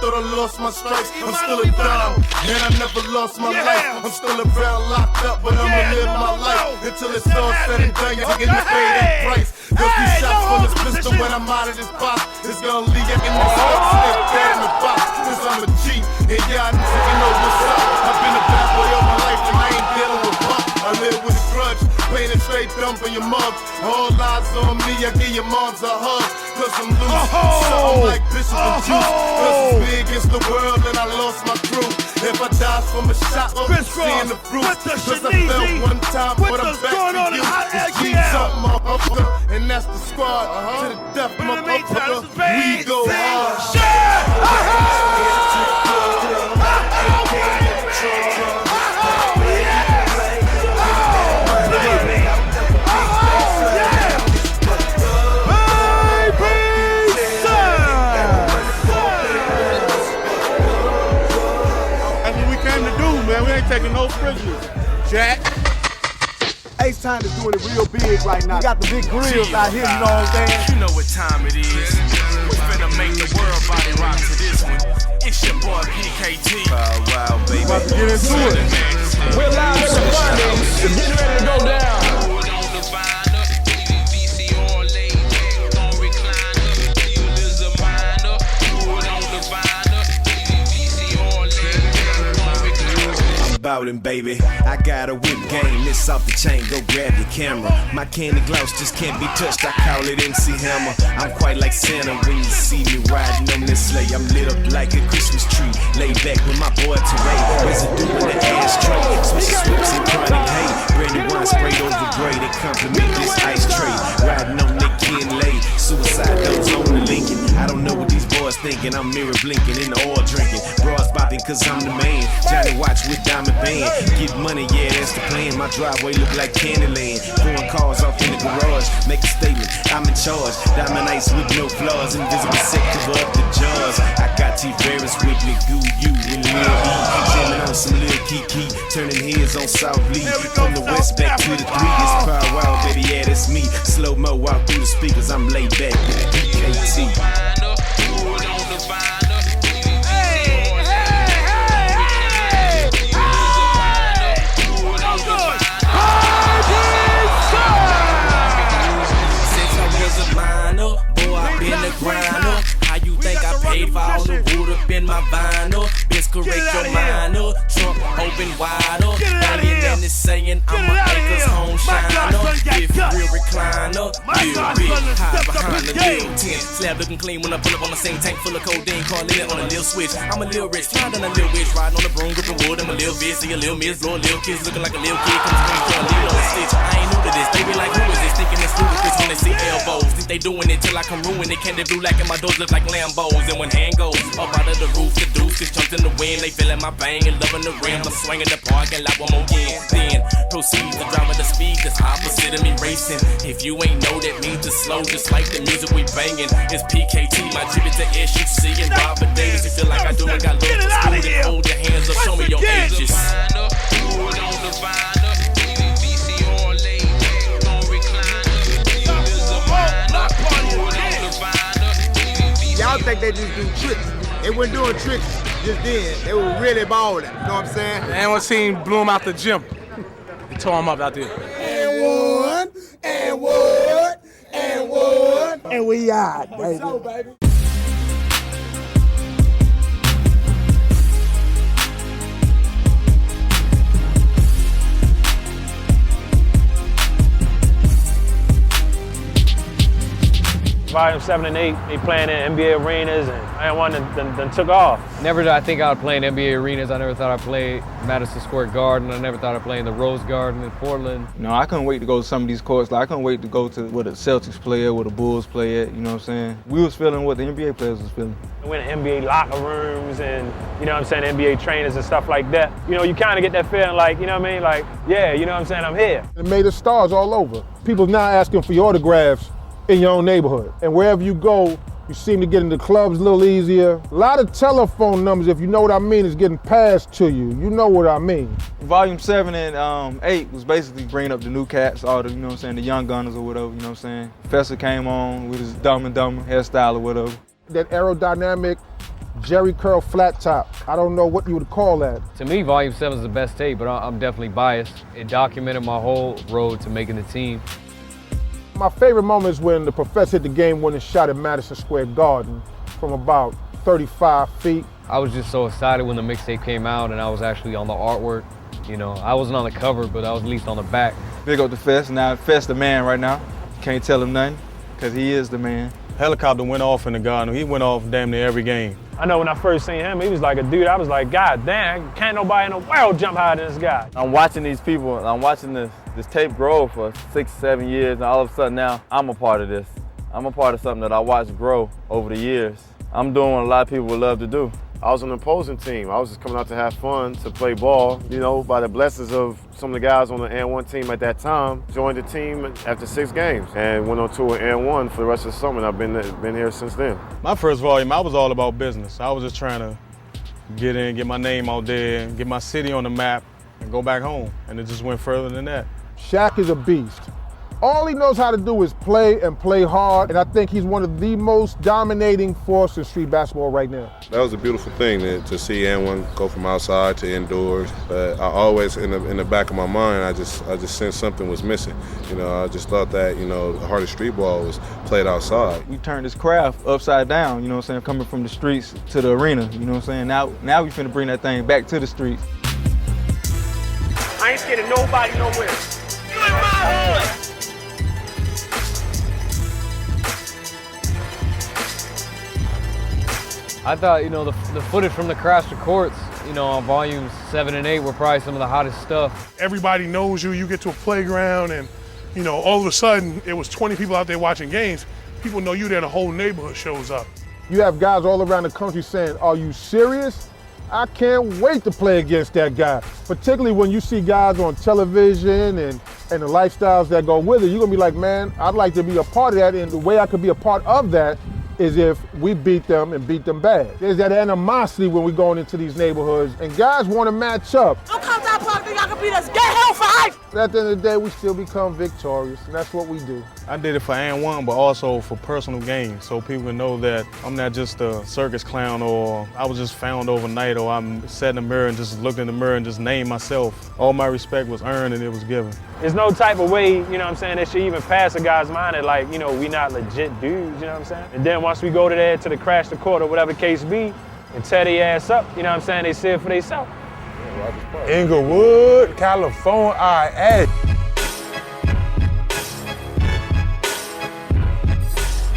Thought I lost my stripes, I'm still a dime, and I never lost my life. I'm still around locked up, but I'ma live my life until it's all said and done. You get the pay that price. Cause these shots from this pistol when I'm out of this box, it's gonna leave you in this stuff, stick that in the box. Cause I'm a G, and y'all what's up. I've been a bad boy all my life, and I ain't dealing with punk. I live with a grudge, paying a straight dump in your mug. All eyes on me, I give your moms a hug. Cause I'm loose, so I'm like Bishop and Juice. Cause it's big against the world and I lost my crew. If I die from a shot, I'll be seeing the fruit. Cause I fell one time, but I'm back to you. It's G's up, motherfucker, and that's the squad. To the death, motherfucker, we go hard. Man, we ain't taking no prisoners, Jack. H-Town is doing it real big right now. We got the big grills out here, you know what I'm saying? You know what time it is. We finna make the world body rock to this one. It's your boy PKT. Wow, baby. About to get into it. We're live at the Fridays. It's getting ready to go down. About him, baby. I got a whip game, this off the chain, go grab your camera. My candy gloss just can't be touched, I call it MC Hammer. I'm quite like Santa when you see me riding on this sleigh. I'm lit up like a Christmas tree, laid back with my boy Teray. Residue in the ashtray, switching slips and chronic hay. Brandy wine sprayed over gray, they compliment this ice tray. Riding on Nick and Lay, suicide doors on the Lincoln. I don't know what these boys thinking. I'm mirror blinking in the oil drinking. Bras bopping cause I'm the man. Johnny Watch with diamond band. Get money, yeah, that's the plan. My driveway look like Candyland. Throwing cars off in the garage. Make a statement, I'm in charge. Diamond ice with no flaws. Invisible sick cover up the jaws. I got T-Ferris with me, Goo, you, and Lil E. Jamming on some Lil Kiki. Turning heads on South Lee. From the west back to the 3. It's Power Wild, baby, yeah, that's me. Slow mo walk through the speakers. I'm laid back with the PKT. How you think I paid for all the wood up in my vinyl? Bitch, correct your minor. Trunk open wide up. Banging and it's saying I'm a acres home shiner. If real recliner, real big, hide behind the lil tent. Slab looking clean when I pull up on the same tank full of codeine. Call it on a lil switch. I'm a lil rich, sliding a lil witch. Riding on the broom, gripping wood. I'm a lil bitch. See a lil miss, blow a lil kiss. Looking like a lil kid. Come scream for a lil on a stitch. I ain't new to this. They be like, who is this? Thinking it's ludicrous when they see elbows. Think they doing it till I come ruin it. Candy blue like in my doors look like Lambos. And when hand goes up out of the roof, the deuce gets jumped in the wind. They feeling my bang and loving the rim. I'm swinging the park and like one more again. Then proceed to drive at the speed that's opposite of me racing. If you ain't know, that means it's slow, just like the music we banging. It's PKT, my tribute to SUC and Robert Davis. You feel like I do and got love for school, then hold your hands up, show me your ages. Y'all think they just do tricks. They weren't doing tricks just then. They were really balling. You know what I'm saying? The AND1 team blew him out the gym. They tore him up out there. AND1, AND1, AND1. And we out, baby. Volume 7 and 8, they playing in NBA arenas, and AND1 then took off. Never did I think I would play in NBA arenas. I never thought I'd play Madison Square Garden. I never thought I'd play in the Rose Garden in Portland. You know, I couldn't wait to go to some of these courts. Like, I couldn't wait to go to where the Celtics play at, where the Bulls play at, you know what I'm saying? We was feeling what the NBA players was feeling. We went to NBA locker rooms and, you know what I'm saying, NBA trainers and stuff like that. You know, you kind of get that feeling like, you know what I mean? Like, yeah, you know what I'm saying, I'm here. It made us stars all over. People now asking for your autographs in your own neighborhood. And wherever you go, you seem to get into clubs a little easier. A lot of telephone numbers, if you know what I mean, is getting passed to you. You know what I mean. Volume 7 and 8 was basically bringing up the new cats, all the, you know what I'm saying, the young gunners or whatever, you know what I'm saying. Fester came on with his Dumb and Dumber hairstyle or whatever. That aerodynamic Jerry curl flat top. I don't know what you would call that. To me, Volume 7 is the best tape, but I'm definitely biased. It documented my whole road to making the team. My favorite moment is when the professor hit the game-winning shot at Madison Square Garden from about 35 feet. I was just so excited when the mixtape came out and I was actually on the artwork. You know, I wasn't on the cover, but I was at least on the back. Big up to Fest. Now, Fest the man right now. Can't tell him nothing, because he is the man. Helicopter went off in the garden. He went off damn near every game. I know when I first seen him, he was like a dude, I was like, God damn, can't nobody in the world jump higher than this guy. I'm watching these people, I'm watching this tape grow for 6, 7 years, and all of a sudden now, I'm a part of this. I'm a part of something that I watched grow over the years. I'm doing what a lot of people would love to do. I was on the opposing team. I was just coming out to have fun, to play ball. You know, by the blessings of some of the guys on the AND1 team at that time, joined the team after 6 games and went on tour with AND1 for the rest of the summer, and I've been here since then. My first volume, I was all about business. I was just trying to get in, get my name out there, get my city on the map, and go back home. And it just went further than that. Shaq is a beast. All he knows how to do is play and play hard, and I think he's one of the most dominating forces in street basketball right now. That was a beautiful thing to see AND1 go from outside to indoors. But I always, in the back of my mind, I just sensed something was missing. You know, I just thought that, you know, the heart of street ball was played outside. We turned this craft upside down, you know what I'm saying, coming from the streets to the arena, you know what I'm saying. Now we finna bring that thing back to the streets. I ain't scared of nobody nowhere. You in my hood! I thought, you know, the footage from the crash courts, you know, on volumes 7 and 8 were probably some of the hottest stuff. Everybody knows you. You get to a playground and, you know, all of a sudden it was 20 people out there watching games. People know you there, the whole neighborhood shows up. You have guys all around the country saying, are you serious? I can't wait to play against that guy. Particularly when you see guys on television and the lifestyles that go with it. You're gonna be like, man, I'd like to be a part of that, and the way I could be a part of that is if we beat them and beat them bad. There's that animosity when we're going into these neighborhoods, and guys want to match up. Don't come down, Park, think I can beat us. Get hell for hype! At the end of the day, we still become victorious, and that's what we do. I did it for AND1, but also for personal gain, so people can know that I'm not just a circus clown, or I was just found overnight, or I'm sat in the mirror and just looked in the mirror and just named myself. All my respect was earned and it was given. There's no type of way, you know what I'm saying, that should even pass a guy's mind that, like, you know, we not legit dudes, you know what I'm saying? And then once we go to there to the crash the court or whatever the case be, and tear their ass up, you know what I'm saying, they see it for themselves. Inglewood, California,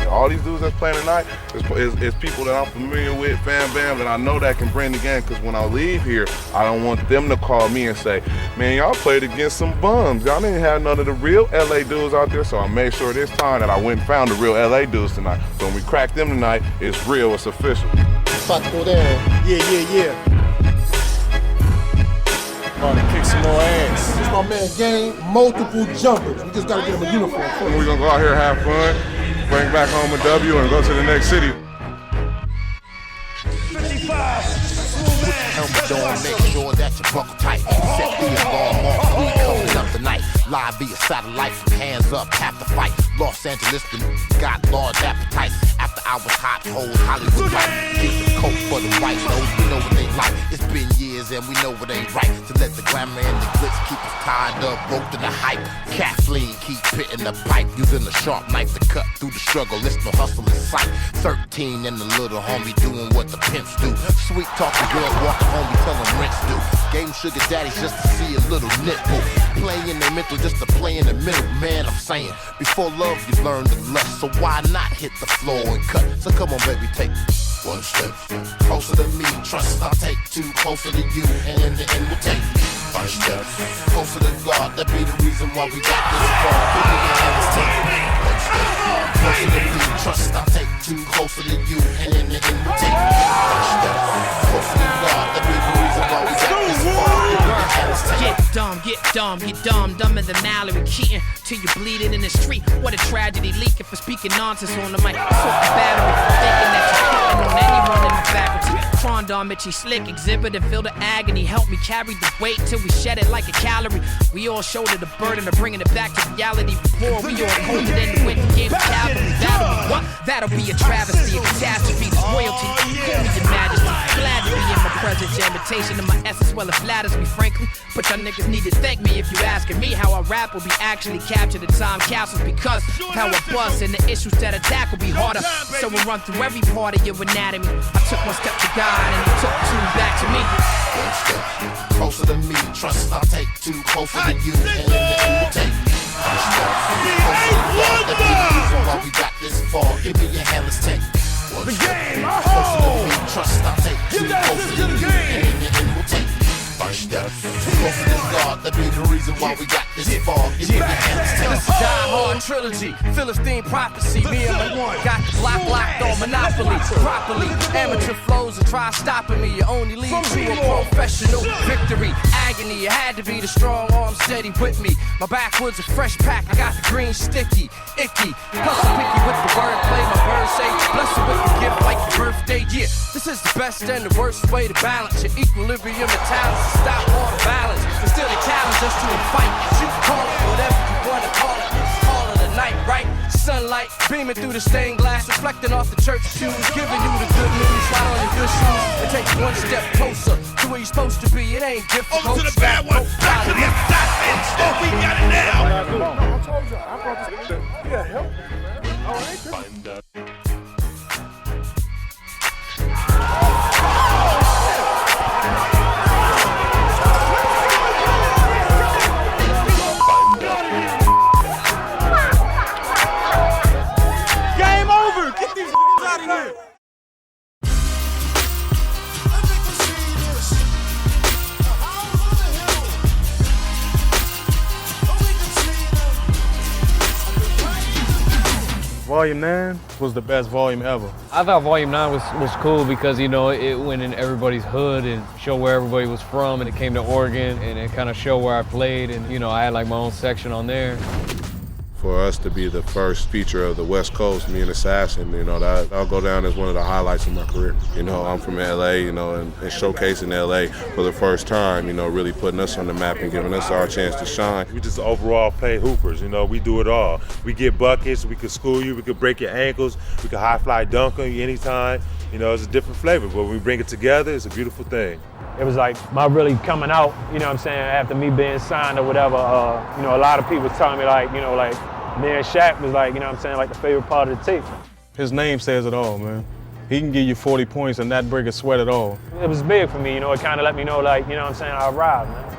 All these dudes that's playing tonight is people that I'm familiar with, fam bam, that I know that can bring the game. Because when I leave here, I don't want them to call me and say, man, y'all played against some bums. Y'all didn't have none of the real LA dudes out there. So I made sure this time that I went and found the real LA dudes tonight. So when we crack them tonight, it's real, it's official. About to go down. Yeah. About to kick some more ass. This my man Game, multiple jumpers. We just gotta get him a uniform. We're gonna go out here and have fun, bring back home a W, and go to the next city. 55, Helmet on, make sure that you buckle tight. Set the alarm off, we coming up tonight. Live via satellite, from hands up, have to fight. Los Angeles got large appetites. After hours, hot holes, Hollywood life. Keep the coat for the white nose, we know what they like. It's been years and we know it ain't right to let the glamour and the glitz keep us tied up, roped in the hype. Kathleen keep pitting the pipe, using a sharp knife to cut through the struggle. It's no hustle in sight. 13 and the little homie doing what the pimps do. Sweet talking girls walking home, we tell them rents do. Game sugar daddies just to see a little nipple. Playing their mental just to play in the middle. Man, I'm saying, before love you learn to lust. So why not hit the floor and cut? So come on baby, take one step closer to me. Trust I'll take two closer to you. And in the end we'll take first step closer to God. That be the reason why we got this far. Give me your hands, take one step closer to me. Trust I'll take two closer to you. And in the end we'll take first step closer to God. That be the reason why we got this far. Get dumber than Mallory Keaton till you bleeding in the street. What a tragedy, leaking for speaking nonsense on the mic. Fuck the battery, thinking that you're hitting on anyone in the faculty. Trondon, Mitchie, slick, exhibit and feel the agony. Help me carry the weight till we shed it like a calorie. We all shoulder the burden of bringing it back to reality. Before we all hold it in the winter game of cavalry. That'll be a travesty, a catastrophe. This royalty, call me your majesty. Glad to be in my presence, your imitation of my essence. Well, it flatters me, frankly. But y'all niggas need to thank me if you asking me how I rap will be actually captured in time capsules. Because how I bust and the issues that attack will be harder. So we'll run through every part of your anatomy. I took one step to God and he took two back to me. One step closer to me. Trust I'll take two closer to you. And in the end we'll take one step closer to God. That be the reason why we got this far. Give me your hand, let's take one step closer to me. Trust I'll take two closer to you. And in the end we'll take first step closer to God. That be the reason why we got this far. Give me your hand, let's take This is Die Hard trilogy, Philistine prophecy. Me and my one got the block locked on Monopoly properly. Amateur flows and try stopping me. You only lead to a professional victory. Agony, you had to be the strong arm steady with me. My backwoods a fresh pack. I got the green sticky, icky. Plus I'm picky with the wordplay. My birds say blessed with the gift like your birthday. Yeah, this is the best and the worst way to balance your equilibrium and talents. Stop all the balance. But still they challenge us to a fight. You can call it whatever you wanna call it. Call it a night, right? Sunlight beaming through the stained glass, reflecting off the church shoes, giving you the good news. Slide on your good shoes and take one step closer to where you're supposed to be. It ain't difficult. Over to the bad one. Back to the assassin. Oh, we got it now. I told you, I brought this. You got help? All right. Game over. Get these out of here. Volume 9 was the best volume ever. I thought Volume 9 was cool because, you know, it went in everybody's hood and showed where everybody was from, and it came to Oregon and it kind of showed where I played, and, you know, I had like my own section on there. For us to be the first feature of the West Coast, me and Assassin, you know, that'll go down as one of the highlights of my career. You know, I'm from LA, you know, and showcasing LA for the first time, you know, really putting us on the map and giving us our chance to shine. We just overall play hoopers, you know, we do it all. We get buckets, we could school you, we could break your ankles, we could high fly dunk on you anytime. You know, it's a different flavor, but when we bring it together, it's a beautiful thing. It was like my really coming out, you know what I'm saying, after me being signed or whatever. You know, a lot of people was telling me like, you know, like me and Shaq was like, you know what I'm saying, like the favorite part of the tape. His name says it all, man. He can give you 40 points and not break a sweat at all. It was big for me, you know, it kind of let me know like, you know what I'm saying, I arrived, man.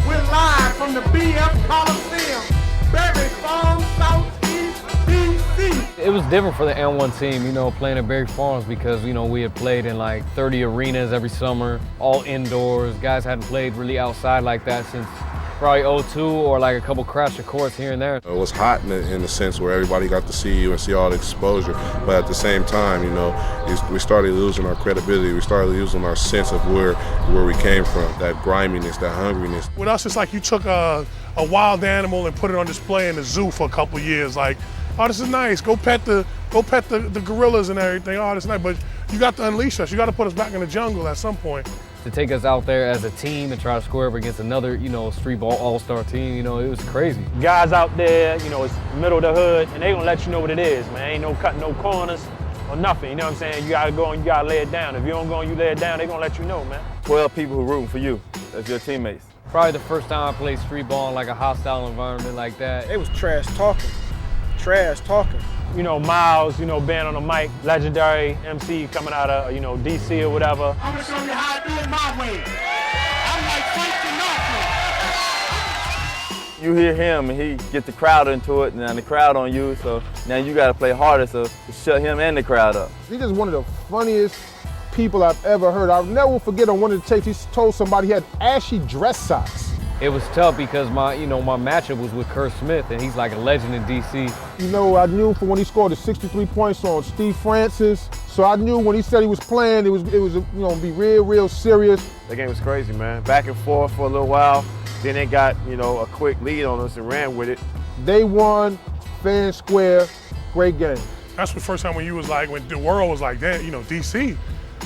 We're live from the BF Coliseum, Berry Farm, Southeast DC. It was different for the AND1 team, you know, playing at Berry Farms because, you know, we had played in like 30 arenas every summer, all indoors. Guys hadn't played really outside like that since probably 02 or like a couple crasher courts here and there. It was hot in the sense where everybody got to see you and see all the exposure, but at the same time, you know, we started losing our credibility. We started losing our sense of where we came from, that griminess, that hungriness. With us, it's like you took a wild animal and put it on display in the zoo for a couple years. Like, oh, this is nice. Go pet the gorillas and everything. Oh, this is nice. But you got to unleash us. You got to put us back in the jungle at some point. To take us out there as a team and try to square up against another, you know, street ball all-star team, you know, it was crazy. Guys out there, you know, it's middle of the hood, and they gonna let you know what it is, man. Ain't no cutting no corners or nothing, you know what I'm saying? You gotta go and you gotta lay it down. If you don't go and you lay it down, they gonna let you know, man. 12 people who rooting for you as your teammates. Probably the first time I played street ball in like a hostile environment like that. It was trash talking. Trash talking. You know, Miles, you know, being on the mic, legendary MC coming out of, you know, DC or whatever. I'm gonna show you how I do it my way. I'm like Frank Sinatra. You hear him and he get the crowd into it, and then the crowd on you, so now you gotta play harder to shut him and the crowd up. He's just one of the funniest people I've ever heard. I'll never forget on one of the tapes, he told somebody he had ashy dress socks. It was tough because my matchup was with Kerr Smith, and he's like a legend in DC. You know, I knew from when he scored the 63 points on Steve Francis, so I knew when he said he was playing, it was you know, be real serious. That game was crazy, man. Back and forth for a little while. Then they got, you know, a quick lead on us and ran with it. They won, fair and square, great game. That's the first time when you was like, when the world was like, damn, you know, DC,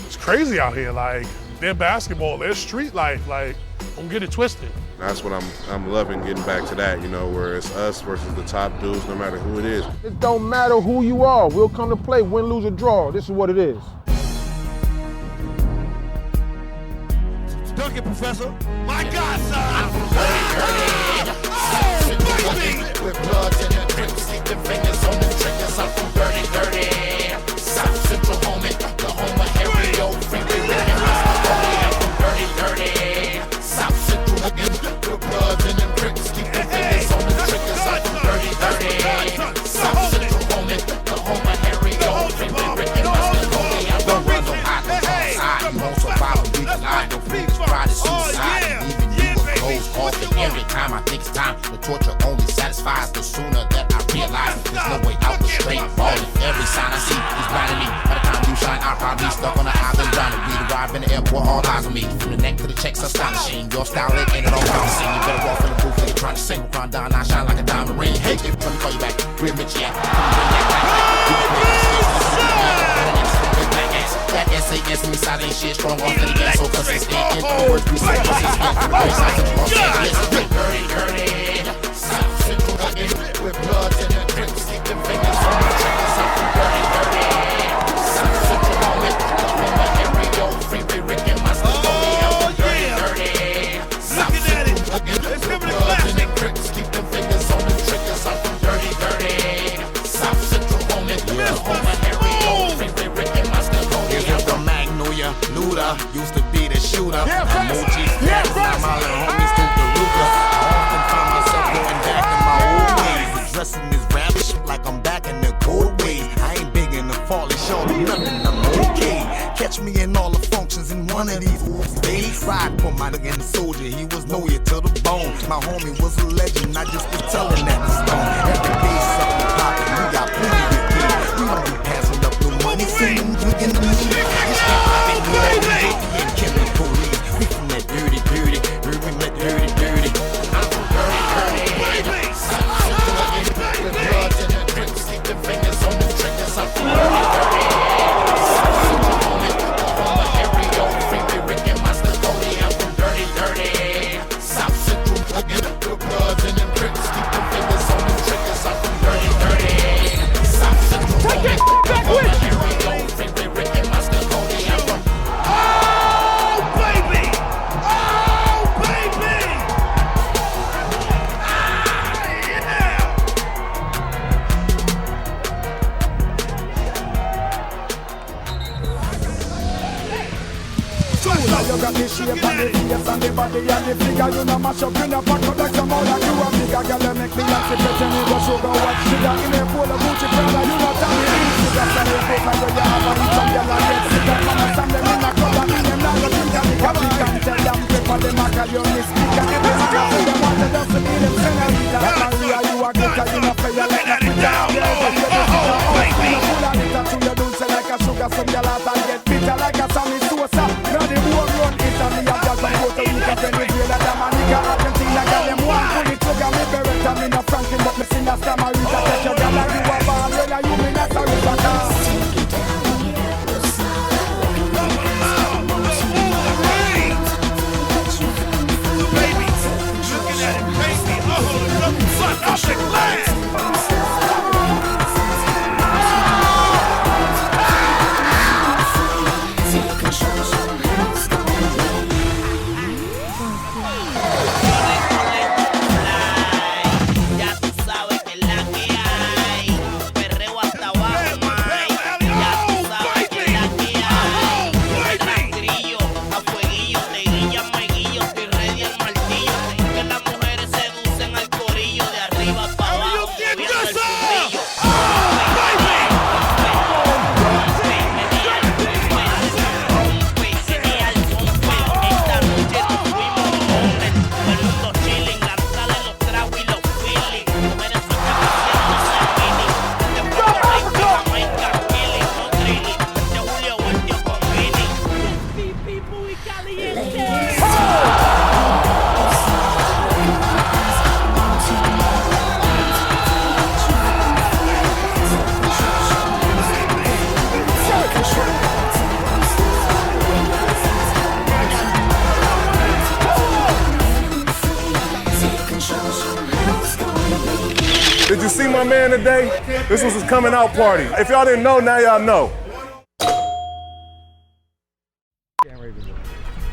it's crazy out here. Like, their basketball, their street life, like, don't get it twisted. That's what I'm loving, getting back to that, you know, where it's us versus the top dudes, no matter who it is. It don't matter who you are. We'll come to play, win, lose, or draw. This is what it is. Dunk it, Professor. My God, son. With blood in the drip, stick the fingers on the triggers. I'm from dirty. South Central home, the home of Harry O. Freeway, I'm from dirty. South Central with blood in the drip, stick the fingers on the triggers. I'm from dirty. South Central home, the home of Harry O. Freeway, I'm don't run no hot outside. You won't survive a week alive. No fools try to suicide. Even you will close off, and every time I think it's time, the torture only satisfies the sooner that I realize there's no way out the straight falling. Every sign I see is blinding me. By the time you shine, I'll probably stuck on the island drowning. We arrive in the airport, all eyes on me. From the neck to the checks, astonishing. Your style, it ain't it all promising. You better walk in the booth, nigga, trying to sing. Crown down, I shine like a diamond ring. Hey, let me call you back. Real Mitch, yeah. That SAS me side ain't shit, strong off of the gas, so consistent. In other words, we say consistent. From the very sides of Los Angeles. Dirty. South Central with blood in the drip, stick the fingers on the triggers. I'm from dirty. South Central moment, the home of Harry O. Freeway, Rick and my I'm from dirty. South Central with blood in the drip, stick the fingers on the triggers. I'm from dirty. South Central moment, the home of Harry O. Freeway, Rick and my from Magnolia, Luda, used to be the shooter. Emojis, now my little homies do the Ruger. soldier, he was loyal to the bone. My homie was a legend, I just was telling that to Stone. Every day something poppin', we got plenty to do. We don't be passing up no money, send them drinking the money. It's that poppin' baby, and killing police. We from that dirty, dirty, we from that dirty, dirty. I'm from dirty, dirty, baby. With bloods and the drinks, keep the fingers on the triggers. I'm from dirty, dirty. You got the shape and the face and the body and the figure. You know mash up in a pack up like some more like you a bigger girl. You make me fancy pretend you go sugar what sugar in a pool of Gucci Prada. You know tell me this sugar and the food like where you have a rich and girl and get sick. And mama stand them in a club and in them now you think that they can be can tell them paper them a call you Miss Speaker. If they make up them want to just to be them senorita. Maria you a glitter you know fair like a quitter. You know full of litter to your dulce like a sugar. Some girl out and get bitter like a Sammy Sosa. Now the boom run Italy and just some Puerto Rico, Venezuela, Dominica, Argentina. Girl them want pull it trigger me Beretta. Me no Franklin but me sing a Stamarita. Take your girl like you a ball, well you me not a Rebecca. Baby, looking at it, baby, oh, look, fuck off the glass. Did you see my man today? This was his coming out party. If y'all didn't know, now y'all know.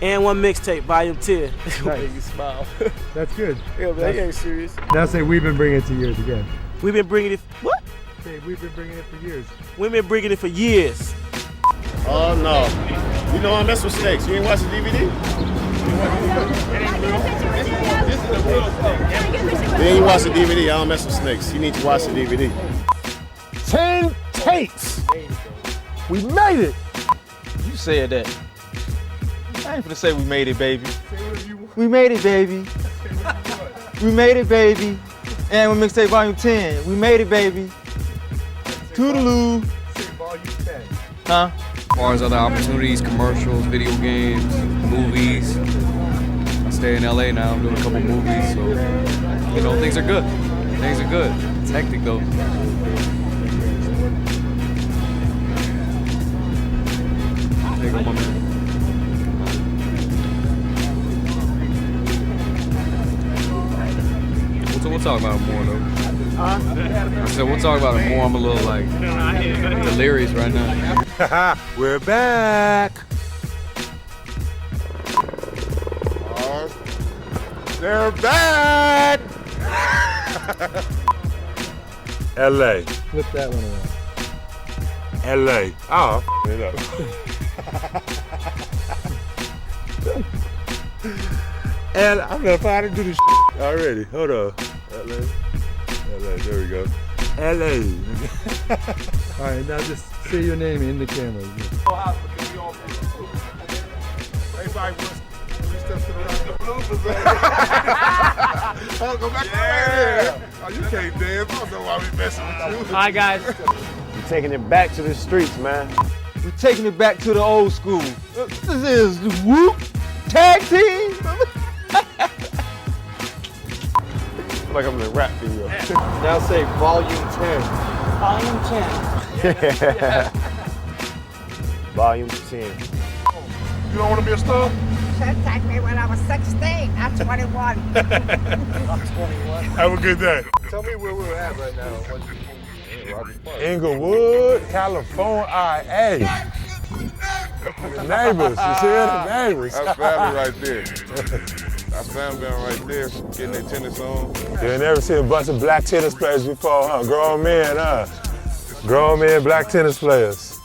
AND1 Mixtape, Volume 10. Nice. You smile. That's good. Yeah, man, you ain't serious. Now say we've been bringing it to years again. We've been bringing it, what? Say we've been bringing it for years. We've been bringing it for years. Oh no. You know I mess with snakes. You ain't watch the DVD? Then you watch the DVD, I don't mess with snakes. You need to watch the DVD. 10 takes. We made it. You said that. I ain't finna say we made it, baby. We made it, baby. We made it, baby. And we Mixtape Volume 10. We made it, baby. Toodaloo. Huh? As far as other opportunities, commercials, video games, movies. I stay in LA now, I'm doing a couple movies, so, you know, things are good. Things are good. It's hectic though. There you go, my man. We'll talk about it more though. I said we'll talk about it more. I'm a little like delirious right now. We're back. They're back. LA. Flip that one around. LA. Oh, it up. And I'm gonna find how to do this already. Hold on. LA, there we go. LA. All right, now just say your name in the camera. Everybody wants Go back there. Oh, you can't dance. I don't know why we messing with you. All right, guys. We're taking it back to the streets, man. We're taking it back to the old school. This is whoop tag team. Like I'm in a rap video. Now say volume 10. Volume 10. Volume 10. You don't want to be a star? Should take me when I was 16, not 21. I'm 21. Have a good day. Tell me where we're at right now. Inglewood, California, IA. The neighbors, you see it? The neighbors. That's family right there. That's family right there, getting their tennis on. You ain't never seen a bunch of black tennis players before, huh? Grown men, huh? Grown men, black tennis players.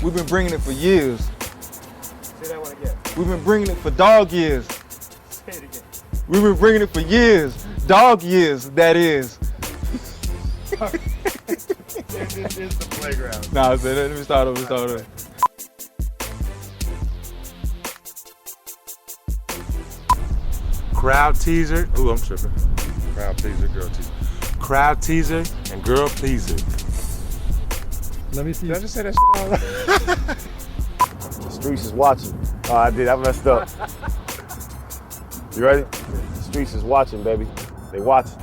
We've been bringing it for years. Say that one again. We've been bringing it for dog years. Say it again. We've been bringing it for years. Dog years, that is. This is the playground. Nah, let me start over. Crowd teaser. Ooh, I'm tripping. Crowd pleaser, girl teaser. Crowd teaser and girl pleaser. Let me see. Did I just say that shit all right? The streets is watching. Oh, I messed up. You ready? The streets is watching, baby. They watching.